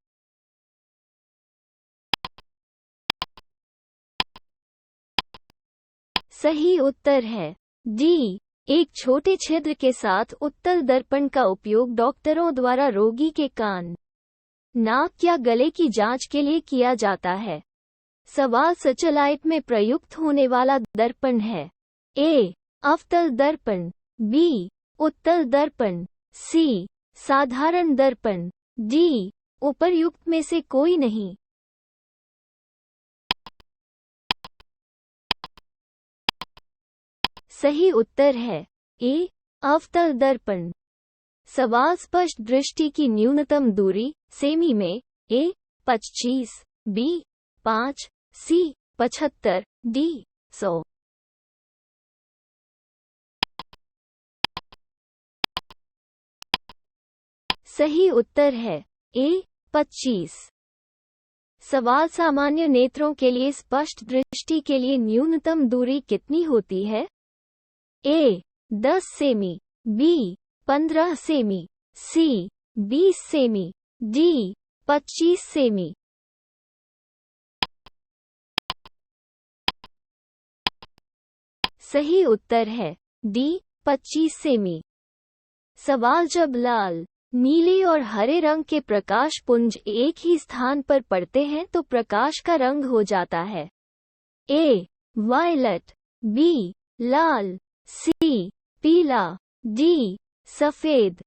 सही उत्तर है डी. एक छोटे छिद्र के साथ उत्तल दर्पण का उपयोग डॉक्टरों द्वारा रोगी के कान, नाक या गले की जांच के लिए किया जाता है। सवाल सर्चलाइट में प्रयुक्त होने वाला दर्पण है। ए. अवतल दर्पण, बी. उत्तल दर्पण, सी. साधारण दर्पण, डी. उपर्युक्त में से कोई नहीं। सही उत्तर है ए. अवतल दर्पण। सवाल स्पष्ट दृष्टि की न्यूनतम दूरी सेमी में ए. 25, बी. 5, सी. 75, डी. 100। सही उत्तर है ए. 25। सवाल सामान्य नेत्रों के लिए स्पष्ट दृष्टि के लिए न्यूनतम दूरी कितनी होती है? ए. 10 सेमी, बी. 15 सेमी, सी. 20 सेमी, डी. 25 सेमी। सही उत्तर है डी 25 सेमी। सवाल जब लाल, नीले और हरे रंग के प्रकाश पुंज एक ही स्थान पर पड़ते हैं तो प्रकाश का रंग हो जाता है ए वायलेट, बी लाल, सी पीला, डी सफेद।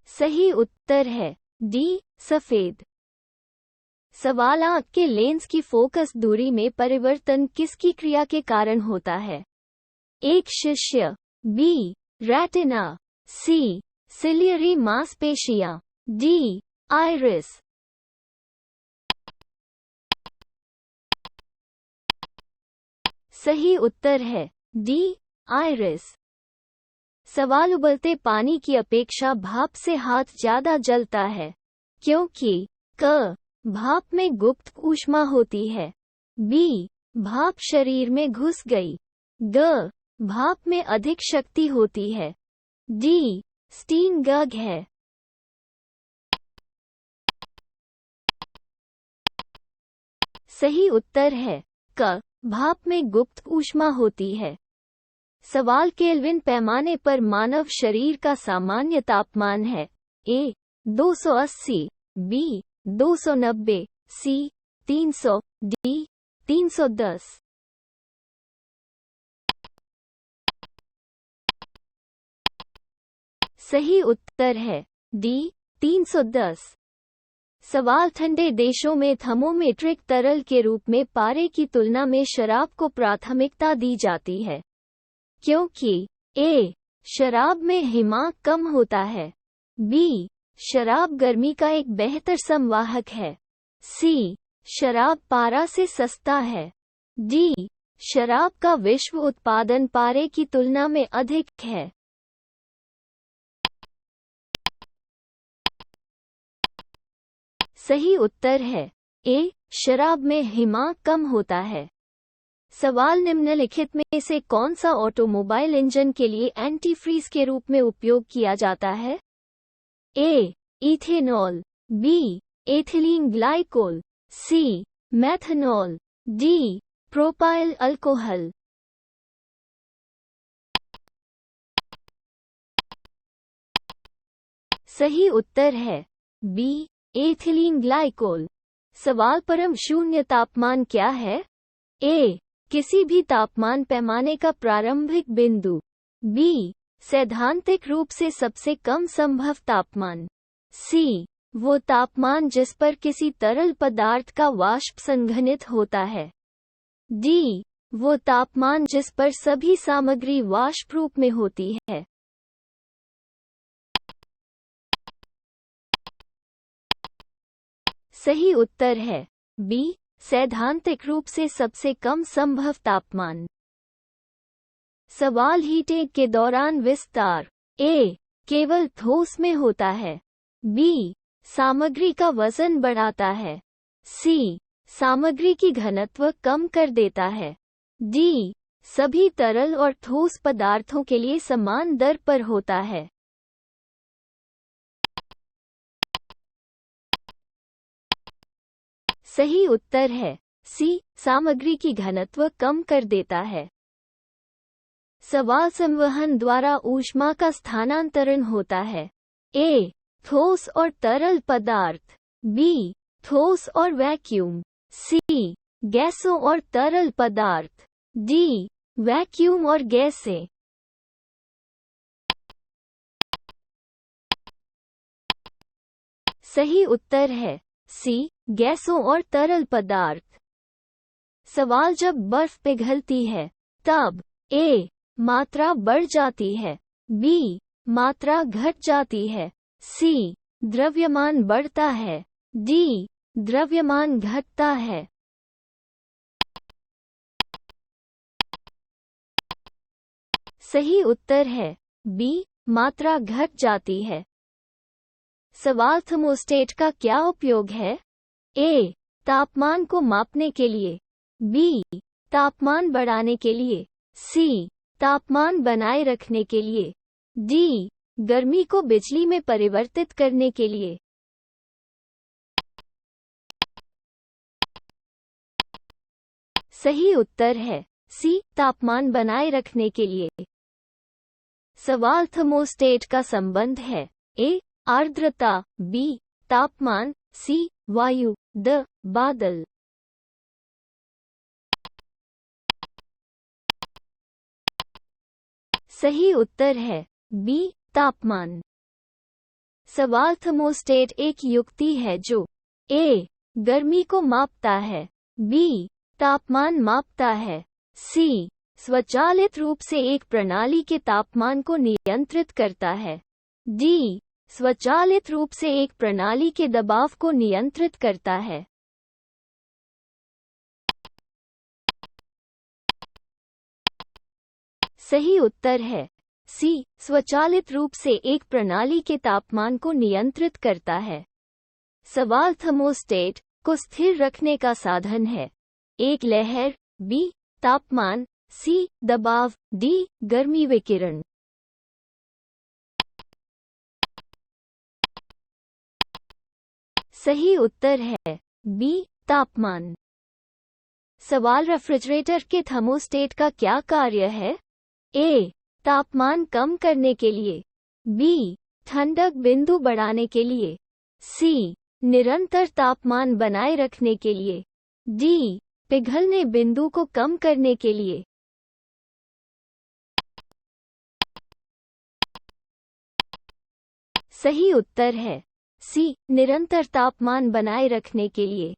सही उत्तर है डी सफेद। सवाल आंख के लेंस की फोकस दूरी में परिवर्तन किसकी क्रिया के कारण होता है? एक शिष्य, बी रेटिना, सी सिलियरी मांसपेशियां, डी आइरिस। सही उत्तर है डी आइरिस। सवाल उबलते पानी की अपेक्षा भाप से हाथ ज्यादा जलता है क्योंकि क भाप में गुप्त ऊष्मा होती है, बी भाप शरीर में घुस गई, ग भाप में अधिक शक्ति होती है, डी स्टीम गग है। सही उत्तर है क भाप में गुप्त ऊष्मा होती है। सवाल केल्विन पैमाने पर मानव शरीर का सामान्य तापमान है ए 280, बी 290, सी 300, डी 310। सही उत्तर है डी 310। सवाल ठंडे देशों में थर्मोमेट्रिक तरल के रूप में पारे की तुलना में शराब को प्राथमिकता दी जाती है क्योंकि ए शराब में हिमांक कम होता है, बी शराब गर्मी का एक बेहतर संवाहक है, सी शराब पारा से सस्ता है, डी शराब का विश्व उत्पादन पारे की तुलना में अधिक है। सही उत्तर है ए शराब में हिमांक कम होता है। सवाल निम्नलिखित में से कौन सा ऑटोमोबाइल इंजन के लिए एंटीफ्रीज के रूप में उपयोग किया जाता है? ए इथेनॉल, बी एथिलीन ग्लाइकोल, सी मेथनॉल, डी प्रोपाइल अल्कोहल। सही उत्तर है बी एथिलीन ग्लाइकोल। सवाल परम शून्य तापमान क्या है? ए किसी भी तापमान पैमाने का प्रारंभिक बिंदु, बी सैद्धांतिक रूप से सबसे कम संभव तापमान, सी वो तापमान जिस पर किसी तरल पदार्थ का वाष्प संघनित होता है, डी वो तापमान जिस पर सभी सामग्री वाष्प रूप में होती है। सही उत्तर है बी सैद्धांतिक रूप से सबसे कम संभव तापमान। सवाल हीटिंग के दौरान विस्तार ए केवल ठोस में होता है, बी सामग्री का वजन बढ़ाता है, सी सामग्री की घनत्व कम कर देता है, डी सभी तरल और ठोस पदार्थों के लिए समान दर पर होता है। सही उत्तर है सी सामग्री की घनत्व कम कर देता है। सवाल संवहन द्वारा ऊष्मा का स्थानांतरण होता है ए ठोस और तरल पदार्थ, बी ठोस और वैक्यूम, सी गैसों और तरल पदार्थ, डी वैक्यूम और गैसें। सही उत्तर है सी गैसों और तरल पदार्थ। सवाल जब बर्फ पिघलती है तब ए मात्रा बढ़ जाती है, बी मात्रा घट जाती है, सी द्रव्यमान बढ़ता है, डी द्रव्यमान घटता है। सही उत्तर है बी मात्रा घट जाती है। सवाल थर्मोस्टेट का क्या उपयोग है? ए तापमान को मापने के लिए, बी तापमान बढ़ाने के लिए, सी तापमान बनाए रखने के लिए, डी गर्मी को बिजली में परिवर्तित करने के लिए। सही उत्तर है सी, तापमान बनाए रखने के लिए। सवाल थर्मोस्टेट का संबंध है ए, आर्द्रता, बी, तापमान, सी, वायु, द, बादल। सही उत्तर है बी, तापमान। सवाल थर्मोस्टेट एक युक्ति है जो ए, गर्मी को मापता है, बी, तापमान मापता है, सी, स्वचालित रूप से एक प्रणाली के तापमान को नियंत्रित करता है, डी, स्वचालित रूप से एक प्रणाली के दबाव को नियंत्रित करता है। सही उत्तर है सी, स्वचालित रूप से एक प्रणाली के तापमान को नियंत्रित करता है। सवाल थर्मोस्टेट को स्थिर रखने का साधन है, एक लहर, बी, तापमान, सी, दबाव, डी, गर्मी विकिरण। सही उत्तर है बी, तापमान। सवाल रेफ्रिजरेटर के थर्मोस्टेट का क्या कार्य है? ए, तापमान कम करने के लिए, बी, ठंडक बिंदु बढ़ाने के लिए, सी, निरंतर तापमान बनाए रखने के लिए, डी, पिघलने बिंदु को कम करने के लिए। सही उत्तर है सी, निरंतर तापमान बनाए रखने के लिए।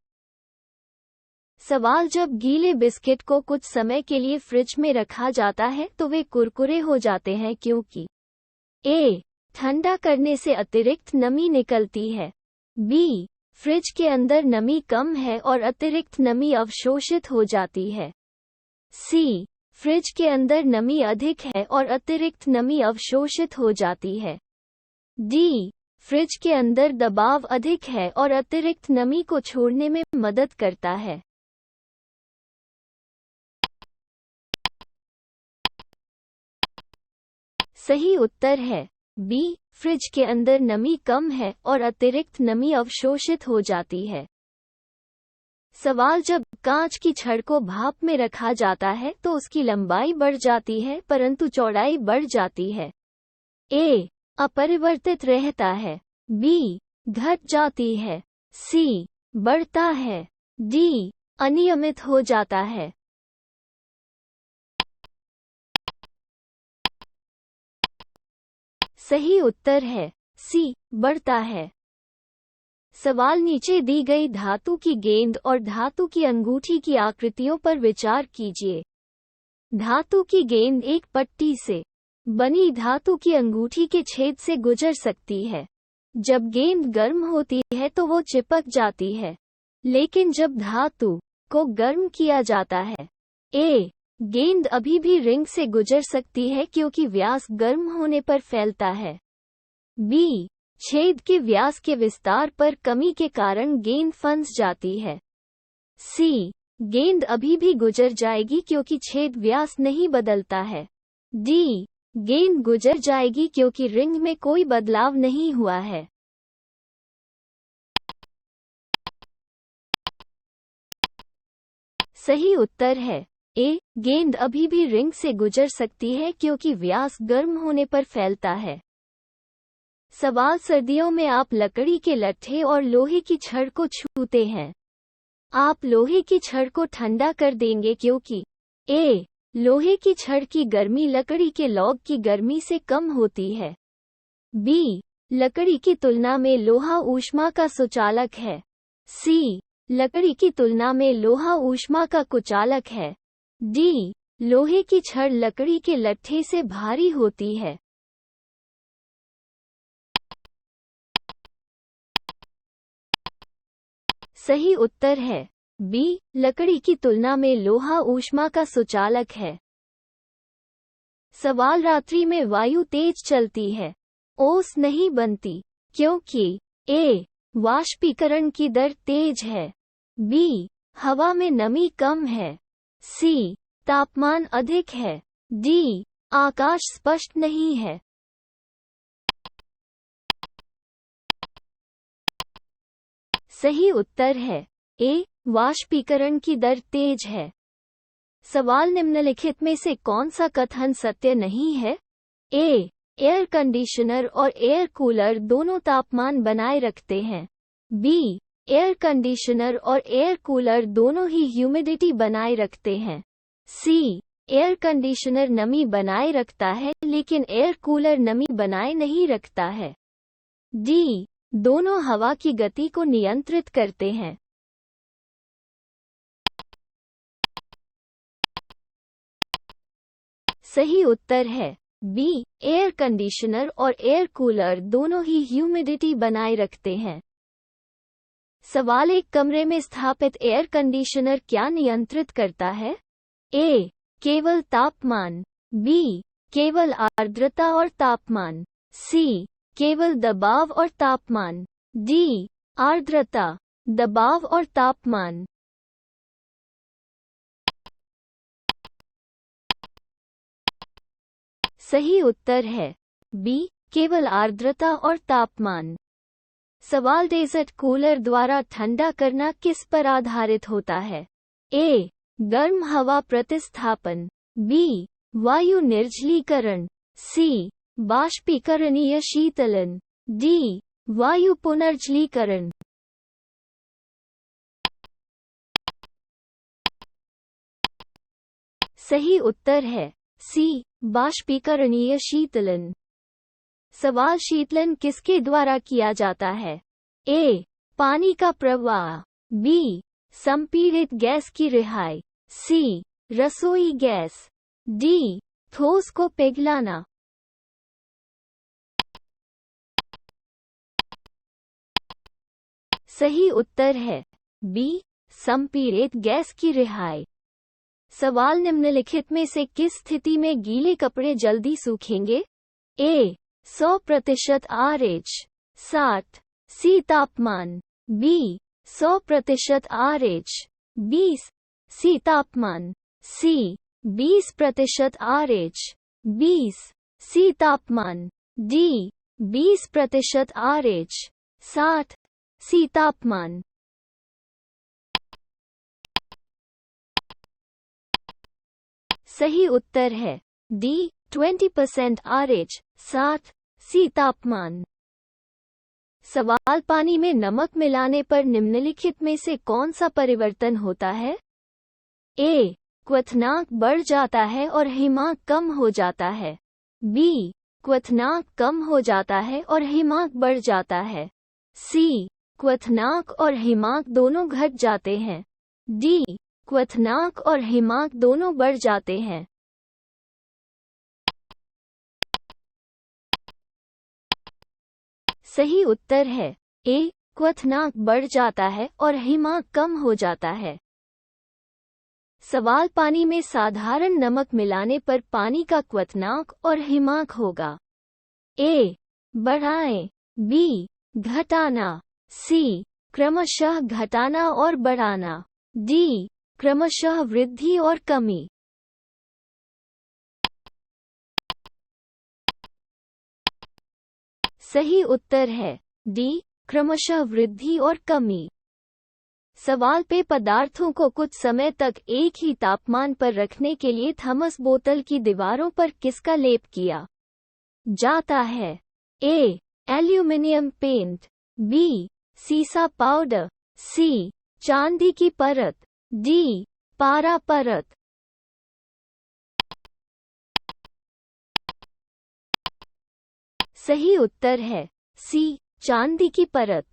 सवाल जब गीले बिस्किट को कुछ समय के लिए फ्रिज में रखा जाता है तो वे कुरकुरे हो जाते हैं क्योंकि ए, ठंडा करने से अतिरिक्त नमी निकलती है, बी, फ्रिज के अंदर नमी कम है और अतिरिक्त नमी अवशोषित हो जाती है, सी, फ्रिज के अंदर नमी अधिक है और अतिरिक्त नमी अवशोषित हो जाती है, डी, फ्रिज के अंदर दबाव अधिक है और अतिरिक्त नमी को छोड़ने में मदद करता है। सही उत्तर है बी, फ्रिज के अंदर नमी कम है और अतिरिक्त नमी अवशोषित हो जाती है। सवाल जब कांच की छड़ को भाप में रखा जाता है तो उसकी लंबाई बढ़ जाती है परंतु चौड़ाई बढ़ जाती है, ए, अपरिवर्तित रहता है, बी, घट जाती है, सी, बढ़ता है, डी, अनियमित हो जाता है। सही उत्तर है सी, बढ़ता है। सवाल नीचे दी गई धातु की गेंद और धातु की अंगूठी की आकृतियों पर विचार कीजिए। धातु की गेंद एक पट्टी से बनी धातु की अंगूठी के छेद से गुजर सकती है। जब गेंद गर्म होती है तो वो चिपक जाती है, लेकिन जब धातु को गर्म किया जाता है, ए, गेंद अभी भी रिंग से गुजर सकती है क्योंकि व्यास गर्म होने पर फैलता है, बी, छेद के व्यास के विस्तार पर कमी के कारण गेंद फंस जाती है, सी, गेंद अभी भी गुजर जाएगी क्योंकि छेद व्यास नहीं बदलता है, डी, गेंद गुजर जाएगी क्योंकि रिंग में कोई बदलाव नहीं हुआ है। सही उत्तर है ए, गेंद अभी भी रिंग से गुजर सकती है क्योंकि व्यास गर्म होने पर फैलता है। सवाल सर्दियों में आप लकड़ी के लट्ठे और लोहे की छड़ को छूते हैं। आप लोहे की छड़ को ठंडा कर देंगे क्योंकि ए, लोहे की छड़ की गर्मी लकड़ी के लौग की गर्मी से कम होती है, बी, लकड़ी की तुलना में लोहा ऊष्मा का सुचालक है, सी, लकड़ी की तुलना में लोहा ऊष्मा का कुचालक है, डी, लोहे की छड़ लकड़ी के लट्ठे से भारी होती है। सही उत्तर है बी, लकड़ी की तुलना में लोहा ऊष्मा का सुचालक है। सवाल रात्रि में वायु तेज चलती है, ओस नहीं बनती क्योंकि ए, वाष्पीकरण की दर तेज है, बी, हवा में नमी कम है, सी, तापमान अधिक है, डी, आकाश स्पष्ट नहीं है। सही उत्तर है ए, वाष्पीकरण की दर तेज है। सवाल निम्नलिखित में से कौन सा कथन सत्य नहीं है? ए. एयर कंडीशनर और एयर कूलर दोनों तापमान बनाए रखते हैं। बी. एयर कंडीशनर और एयर कूलर दोनों ही ह्यूमिडिटी बनाए रखते हैं। सी. एयर कंडीशनर नमी बनाए रखता है लेकिन एयर कूलर नमी बनाए नहीं रखता है। डी. दोनों हवा की गति को नियंत्रित करते हैं। सही उत्तर है बी. एयर कंडीशनर और एयर कूलर दोनों ही ह्यूमिडिटी बनाए रखते हैं। सवाल एक कमरे में स्थापित एयर कंडीशनर क्या नियंत्रित करता है? ए. केवल तापमान। बी. केवल आर्द्रता और तापमान। सी. केवल दबाव और तापमान। डी. आर्द्रता, दबाव और तापमान। सही उत्तर है बी. केवल आर्द्रता और तापमान। सवाल डेजर्ट कूलर द्वारा ठंडा करना किस पर आधारित होता है? ए. गर्म हवा प्रतिस्थापन। बी. वायु निर्जलीकरण। सी. बाष्पीकरणीय शीतलन। डी. वायु पुनर्जलीकरण। सही उत्तर है सी. बाष्पीकरणीय शीतलन। सवाल शीतलन किसके द्वारा किया जाता है? ए. पानी का प्रवाह। बी. संपीड़ित गैस की रिहाई। सी. रसोई गैस। डी. ठोस को पिघलाना। सही उत्तर है बी. संपीड़ित गैस की रिहाई। सवाल निम्नलिखित में से किस स्थिति में गीले कपड़े जल्दी सूखेंगे? ए. 100% RH 60 सी तापमान। बी. 100% RH 20 सी तापमान। सी. 20% RH 20 सी तापमान। डी. 20% RH 60 सी तापमान। सही उत्तर है डी. 20% RH 60 सी तापमान। सवाल पानी में नमक मिलाने पर निम्नलिखित में से कौन सा परिवर्तन होता है? ए. क्वथनांक बढ़ जाता है और हिमांक कम हो जाता है। बी. क्वथनांक कम हो जाता है और हिमांक बढ़ जाता है। सी. क्वथनांक और हिमांक दोनों घट जाते हैं। डी. क्वथनांक और हिमांक दोनों बढ़ जाते हैं। सही उत्तर है ए. क्वथनांक बढ़ जाता है और हिमांक कम हो जाता है। सवाल पानी में साधारण नमक मिलाने पर पानी का क्वथनांक और हिमांक होगा। ए. बढ़ाएं। बी. घटाना। सी. क्रमशः घटाना और बढ़ाना। डी. क्रमशः वृद्धि और कमी। सही उत्तर है डी. क्रमशः वृद्धि और कमी। सवाल पेय पदार्थों को कुछ समय तक एक ही तापमान पर रखने के लिए थर्मस बोतल की दीवारों पर किसका लेप किया जाता है? ए. Aluminium paint. बी. सीसा पाउडर। सी. चांदी की परत। डी. पारा परत। सही उत्तर है सी. चांदी की परत।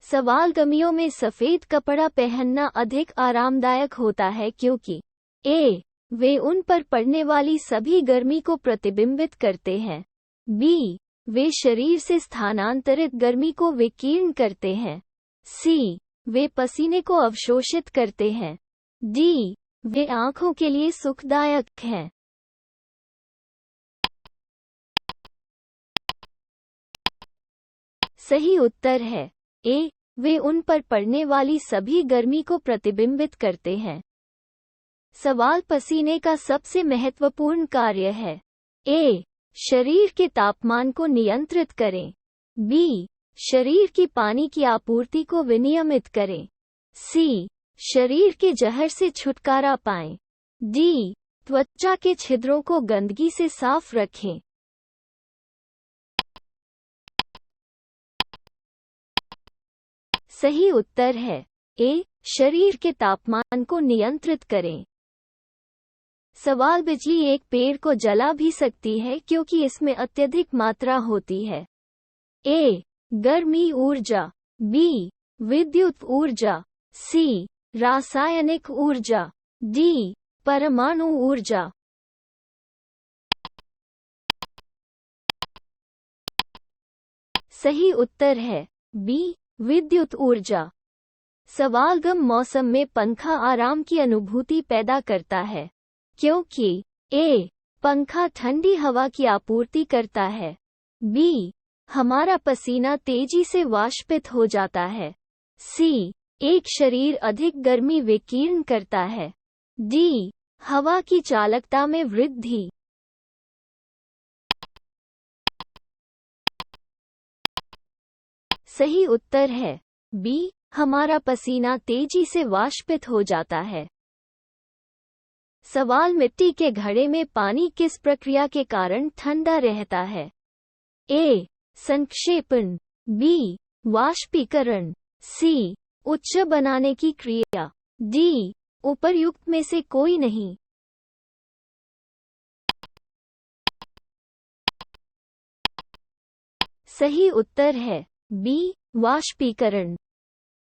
सवाल गर्मियों में सफेद कपड़ा पहनना अधिक आरामदायक होता है क्योंकि ए. वे उन पर पड़ने वाली सभी गर्मी को प्रतिबिंबित करते हैं। बी. वे शरीर से स्थानांतरित गर्मी को विकीर्ण करते हैं। सी. वे पसीने को अवशोषित करते हैं। डी. वे आंखों के लिए सुखदायक हैं। सही उत्तर है ए. वे उन पर पड़ने वाली सभी गर्मी को प्रतिबिंबित करते हैं। सवाल पसीने का सबसे महत्वपूर्ण कार्य है। ए. शरीर के तापमान को नियंत्रित करें। बी. शरीर की पानी की आपूर्ति को विनियमित करें। सी. शरीर के जहर से छुटकारा पाएं। डी. त्वचा के छिद्रों को गंदगी से साफ रखें। सही उत्तर है ए. शरीर के तापमान को नियंत्रित करें। सवाल बिजली एक पेड़ को जला भी सकती है क्योंकि इसमें अत्यधिक मात्रा होती है। ए. गर्मी ऊर्जा, बी. विद्युत ऊर्जा, सी. रासायनिक ऊर्जा, डी. परमाणु ऊर्जा। सही उत्तर है बी. विद्युत ऊर्जा। सवाल गर्म मौसम में पंखा आराम की अनुभूति पैदा करता है क्योंकि ए. पंखा ठंडी हवा की आपूर्ति करता है, बी. हमारा पसीना तेजी से वाष्पित हो जाता है, सी. एक शरीर अधिक गर्मी विकीर्ण करता है, डी. हवा की चालकता में वृद्धि। सही उत्तर है बी. हमारा पसीना तेजी से वाष्पित हो जाता है। सवाल मिट्टी के घड़े में पानी किस प्रक्रिया के कारण ठंडा रहता है? ए. संक्षेपण, बी. वाष्पीकरण, सी. उच्च बनाने की क्रिया, डी. उपर्युक्त में से कोई नहीं। सही उत्तर है बी. वाष्पीकरण।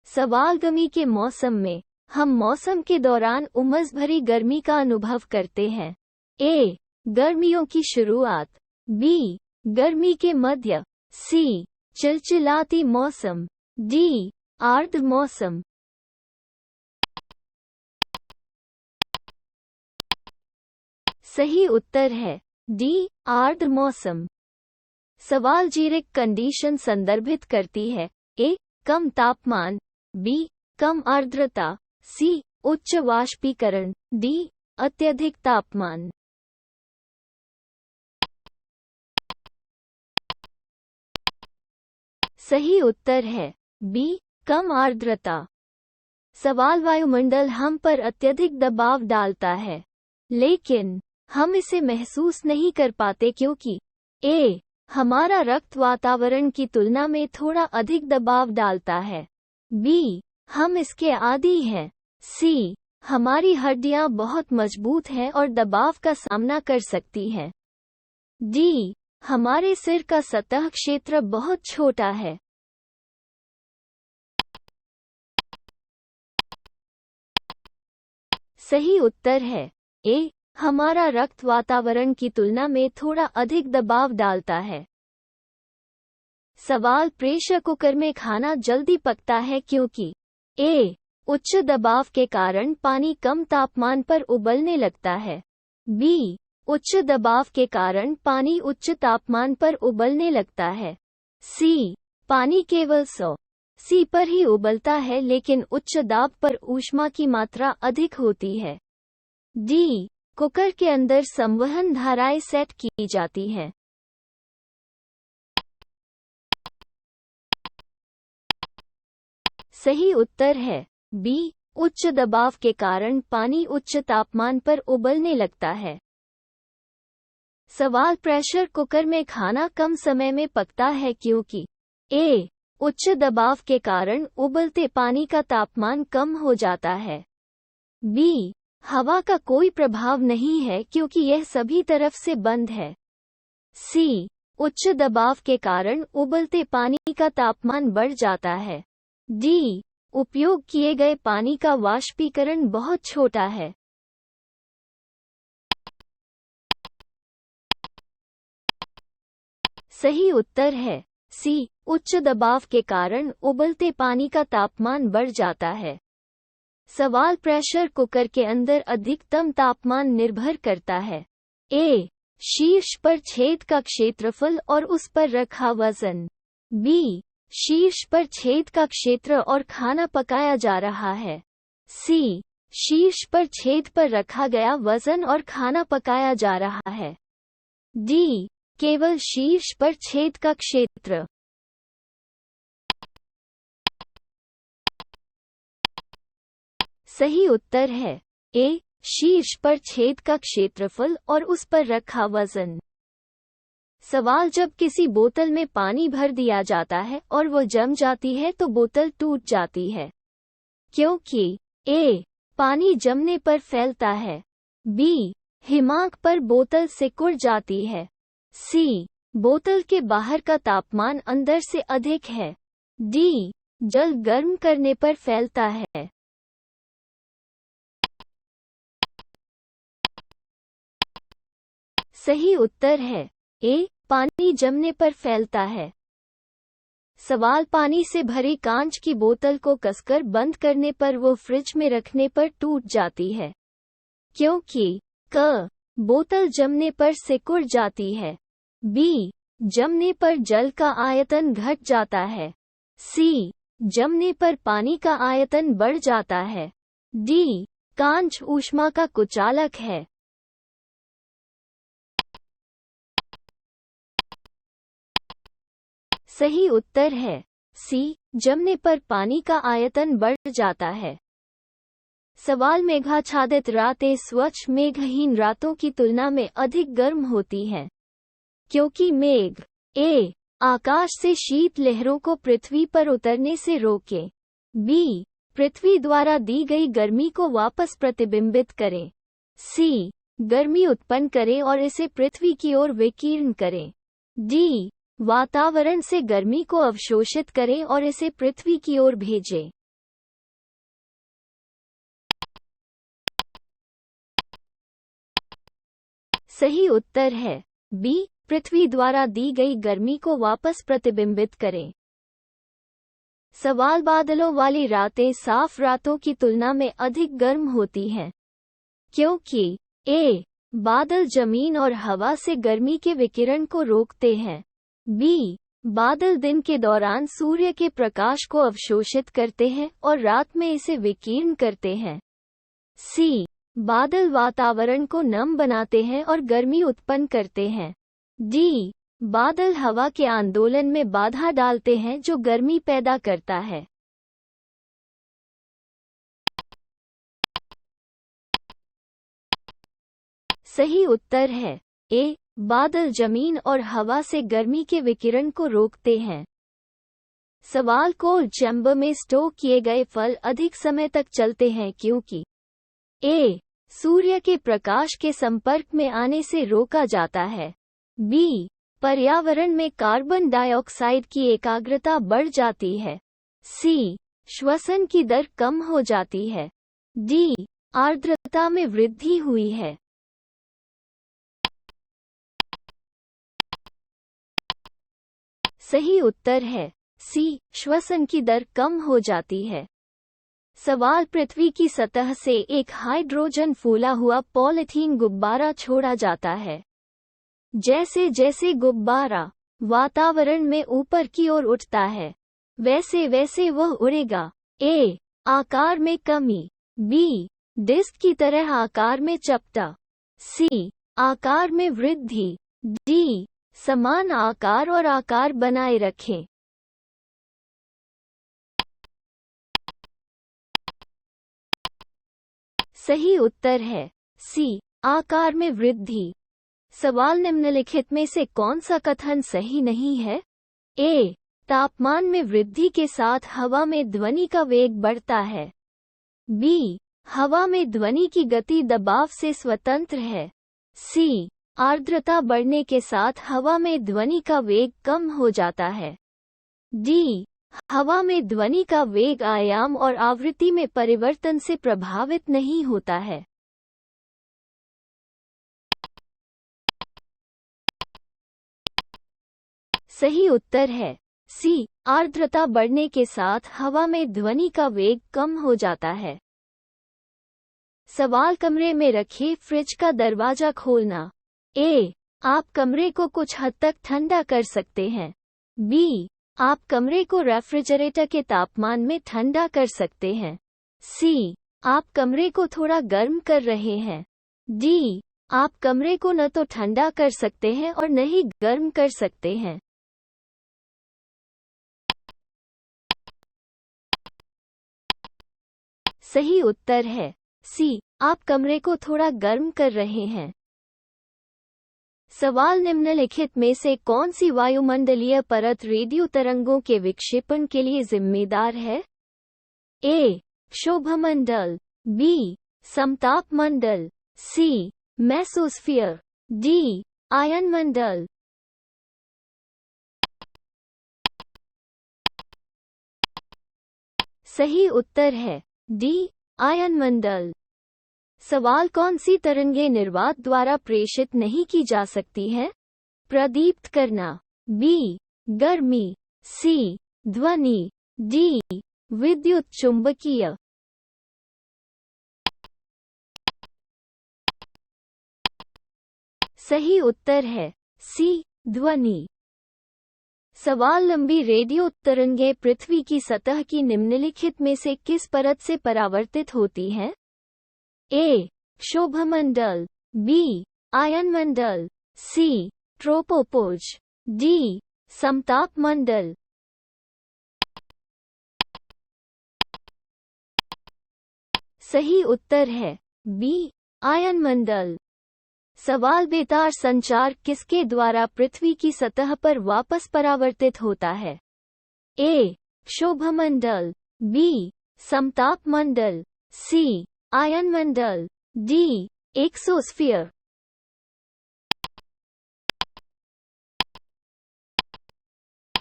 सवाल गर्मी के मौसम में हम मौसम के दौरान उमस भरी गर्मी का अनुभव करते हैं। ए. गर्मियों की शुरुआत, बी. गर्मी के मध्य, सी. चिलचिलाती मौसम, डी. आर्द्र मौसम। सही उत्तर है डी. आर्द्र मौसम। सवाल जीरिक कंडीशन संदर्भित करती है। ए. कम तापमान, बी. कम आर्द्रता, सी. उच्च वाष्पीकरण, डी. अत्यधिक तापमान। सही उत्तर है बी. कम आर्द्रता। सवाल वायुमंडल हम पर अत्यधिक दबाव डालता है, लेकिन हम इसे महसूस नहीं कर पाते क्योंकि ए. हमारा रक्त वातावरण की तुलना में थोड़ा अधिक दबाव डालता है, बी. हम इसके आदी हैं, सी. हमारी हड्डियां बहुत मजबूत हैं और दबाव का सामना कर सकती हैं, डी. हमारे सिर का सतह क्षेत्र बहुत छोटा है। सही उत्तर है ए. हमारा रक्त वातावरण की तुलना में थोड़ा अधिक दबाव डालता है। सवाल प्रेशर कुकर में खाना जल्दी पकता है क्योंकि ए. उच्च दबाव के कारण पानी कम तापमान पर उबलने लगता है, बी. उच्च दबाव के कारण पानी उच्च तापमान पर उबलने लगता है, सी. पानी केवल 100 सी पर ही उबलता है लेकिन उच्च दाब पर ऊष्मा की मात्रा अधिक होती है, डी. कुकर के अंदर संवहन धाराएं सेट की जाती हैं। सही उत्तर है बी. उच्च दबाव के कारण पानी उच्च तापमान पर उबलने लगता है। सवाल प्रेशर कुकर में खाना कम समय में पकता है क्योंकि ए. उच्च दबाव के कारण उबलते पानी का तापमान कम हो जाता है, बी. हवा का कोई प्रभाव नहीं है क्योंकि यह सभी तरफ से बंद है, सी. उच्च दबाव के कारण उबलते पानी का तापमान बढ़ जाता है, डी. उपयोग किए गए पानी का वाष्पीकरण बहुत छोटा है। सही उत्तर है सी. उच्च दबाव के कारण उबलते पानी का तापमान बढ़ जाता है। सवाल प्रेशर कुकर के अंदर अधिकतम तापमान निर्भर करता है। ए. शीर्ष पर छेद का क्षेत्रफल और उस पर रखा वजन, बी. शीर्ष पर छेद का क्षेत्र और खाना पकाया जा रहा है, सी. शीर्ष पर छेद पर रखा गया वजन और खाना पकाया जा रहा है, डी. केवल शीर्ष पर छेद का क्षेत्र। सही उत्तर है ए. शीर्ष पर छेद का क्षेत्रफल और उस पर रखा वजन। सवाल, जब किसी बोतल में पानी भर दिया जाता है और वो जम जाती है तो बोतल टूट जाती है, क्योंकि ए. पानी जमने पर फैलता है, बी. हिमांक पर बोतल सिकुड़ जाती है, सी. बोतल के बाहर का तापमान अंदर से अधिक है, डी. जल गर्म करने पर फैलता है। सही उत्तर है ए. पानी जमने पर फैलता है। सवाल, पानी से भरी कांच की बोतल को कसकर बंद करने पर वो फ्रिज में रखने पर टूट जाती है, क्योंकि क. बोतल जमने पर सिकुड़ जाती है, बी. जमने पर जल का आयतन घट जाता है, सी. जमने पर पानी का आयतन बढ़ जाता है, डी. कांच ऊष्मा का कुचालक है। सही उत्तर है सी. जमने पर पानी का आयतन बढ़ जाता है। सवाल, मेघाच्छादित रातें स्वच्छ मेघहीन रातों की तुलना में अधिक गर्म होती हैं, क्योंकि मेघ ए. आकाश से शीत लहरों को पृथ्वी पर उतरने से रोके, बी. पृथ्वी द्वारा दी गई गर्मी को वापस प्रतिबिंबित करे, सी. गर्मी उत्पन्न करे और इसे पृथ्वी की ओर विकीर्ण करे, डी. वातावरण से गर्मी को अवशोषित करें और इसे पृथ्वी की ओर भेजें। सही उत्तर है बी. पृथ्वी द्वारा दी गई गर्मी को वापस प्रतिबिंबित करें। सवाल, बादलों वाली रातें साफ रातों की तुलना में अधिक गर्म होती हैं, क्योंकि ए. बादल जमीन और हवा से गर्मी के विकिरण को रोकते हैं, बी. बादल दिन के दौरान सूर्य के प्रकाश को अवशोषित करते हैं और रात में इसे विकीर्ण करते हैं, सी. बादल वातावरण को नम बनाते हैं और गर्मी उत्पन्न करते हैं, डी. बादल हवा के आंदोलन में बाधा डालते हैं जो गर्मी पैदा करता है। सही उत्तर है ए. बादल जमीन और हवा से गर्मी के विकिरण को रोकते हैं। सवाल, कोल्ड चैम्बर में स्टोर किए गए फल अधिक समय तक चलते हैं क्योंकि ए. सूर्य के प्रकाश के संपर्क में आने से रोका जाता है, बी. पर्यावरण में कार्बन डाइऑक्साइड की एकाग्रता बढ़ जाती है, सी. श्वसन की दर कम हो जाती है, डी. आर्द्रता में वृद्धि हुई है। सही उत्तर है सी. श्वसन की दर कम हो जाती है। सवाल, पृथ्वी की सतह से एक हाइड्रोजन फूला हुआ पॉलीथीन गुब्बारा छोड़ा जाता है। जैसे जैसे गुब्बारा वातावरण में ऊपर की ओर उठता है, वैसे वैसे वह उड़ेगा। ए. आकार में कमी, बी. डिस्क की तरह आकार में चपटा, सी. आकार में वृद्धि, डी. समान आकार और आकार बनाए रखें। सही उत्तर है सी. आकार में वृद्धि। सवाल, निम्नलिखित में से कौन सा कथन सही नहीं है? ए. तापमान में वृद्धि के साथ हवा में ध्वनि का वेग बढ़ता है, बी. हवा में ध्वनि की गति दबाव से स्वतंत्र है, सी. आर्द्रता बढ़ने के साथ हवा में ध्वनि का वेग कम हो जाता है, डी. हवा में ध्वनि का वेग आयाम और आवृत्ति में परिवर्तन से प्रभावित नहीं होता है। सही उत्तर है सी. आर्द्रता बढ़ने के साथ हवा में ध्वनि का वेग कम हो जाता है। सवाल, कमरे में रखे फ्रिज का दरवाजा खोलना। ए. आप कमरे को कुछ हद तक ठंडा कर सकते हैं, बी. आप कमरे को रेफ्रिजरेटर के तापमान में ठंडा कर सकते हैं, सी. आप कमरे को थोड़ा गर्म कर रहे हैं, डी. आप कमरे को न तो ठंडा कर सकते हैं और न ही गर्म कर सकते हैं। सही उत्तर है सी, आप कमरे को थोड़ा गर्म कर रहे हैं। सवाल निम्नलिखित में से कौन सी वायुमंडलीय परत रेडियो तरंगों के विक्षेपण के लिए जिम्मेदार है? ए. क्षोभमंडल, बी. समताप मंडल, सी. Mesosphere, D. आयन मंडल। सही उत्तर है डी. आयन मंडल। सवाल कौन सी तरंगें निर्वात द्वारा प्रेषित नहीं की जा सकती हैं? प्रदीप्त करना, बी. गर्मी, सी. ध्वनि, डी. विद्युत चुंबकीय। सही उत्तर है सी. ध्वनि। सवाल लंबी रेडियो तरंगें पृथ्वी की सतह की निम्नलिखित में से किस परत से परावर्तित होती हैं? ए. क्षोभमंडल, बी. आयन मंडल, सी. ट्रोपोपोज, डी. समताप मंडल। सही उत्तर है बी. आयन मंडल। सवाल बेतार संचार किसके द्वारा पृथ्वी की सतह पर वापस परावर्तित होता है? ए. क्षोभमंडल, बी. समताप मंडल, सी. आयन मंडल, डी. एक्सोस्फीयर।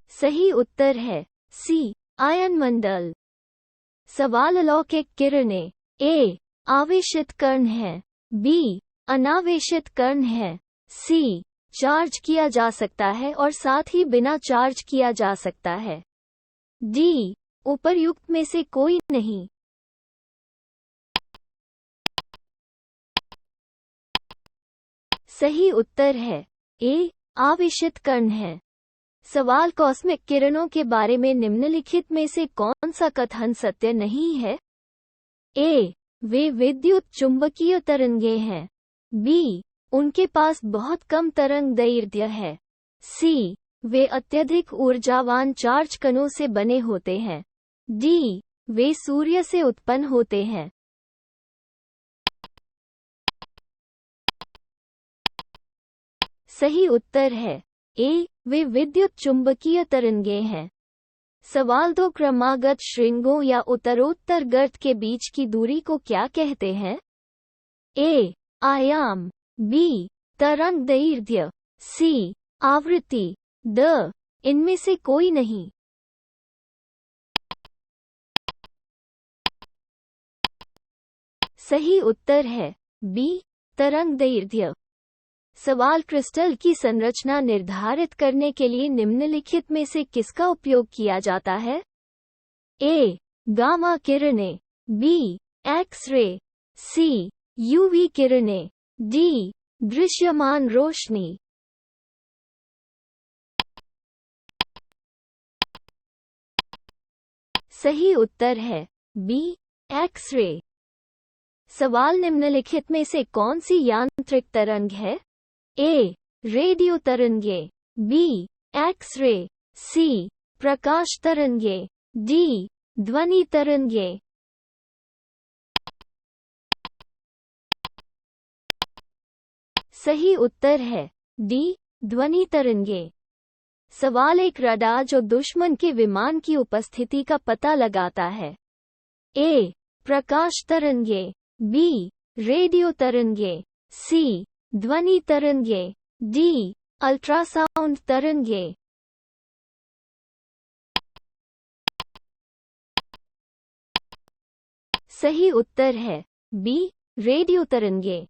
सही उत्तर है सी. आयन मंडल। सवाल अलौकिक किरणें ए. आवेशित कण है, बी. अनावेशित कण है, सी. चार्ज किया जा सकता है और साथ ही बिना चार्ज किया जा सकता है, डी. उपर्युक्त में से कोई नहीं। सही उत्तर है ए. आवेशित कण है। सवाल कॉस्मिक किरणों के बारे में निम्नलिखित में से कौन सा कथन सत्य नहीं है? ए. वे विद्युत चुंबकीय तरंगें हैं, बी. उनके पास बहुत कम तरंग दैर्ध्य है, सी. वे अत्यधिक ऊर्जावान चार्ज कणों से बने होते हैं, डी. वे सूर्य से उत्पन्न होते हैं। सही उत्तर है ए. वे विद्युत चुंबकीय तरंगें हैं। सवाल दो क्रमागत श्रृंगों या उत्तरोत्तर गर्त के बीच की दूरी को क्या कहते हैं? ए. आयाम, बी. तरंग दैर्ध्य, सी. आवृत्ति, द. इनमें से कोई नहीं। सही उत्तर है बी. तरंग दैर्ध्य। सवाल क्रिस्टल की संरचना निर्धारित करने के लिए निम्नलिखित में से किसका उपयोग किया जाता है? ए. गामा किरणें, बी. एक्स-रे, सी. यूवी किरणें, डी. दृश्यमान रोशनी। सही उत्तर है बी. एक्स-रे। सवाल निम्नलिखित में से कौन सी यांत्रिक तरंग है? ए. रेडियो तरंगें, बी. एक्स-रे, सी. प्रकाश तरंगें, डी. ध्वनि तरंगें। सही उत्तर है डी. ध्वनि तरंगें। सवाल एक रडार जो दुश्मन के विमान की उपस्थिति का पता लगाता है। ए. प्रकाश तरंगें, बी. रेडियो तरंगें, सी. ध्वनि तरंगें, डी. अल्ट्रासाउंड तरंगें। सही उत्तर है बी. रेडियो तरंगें।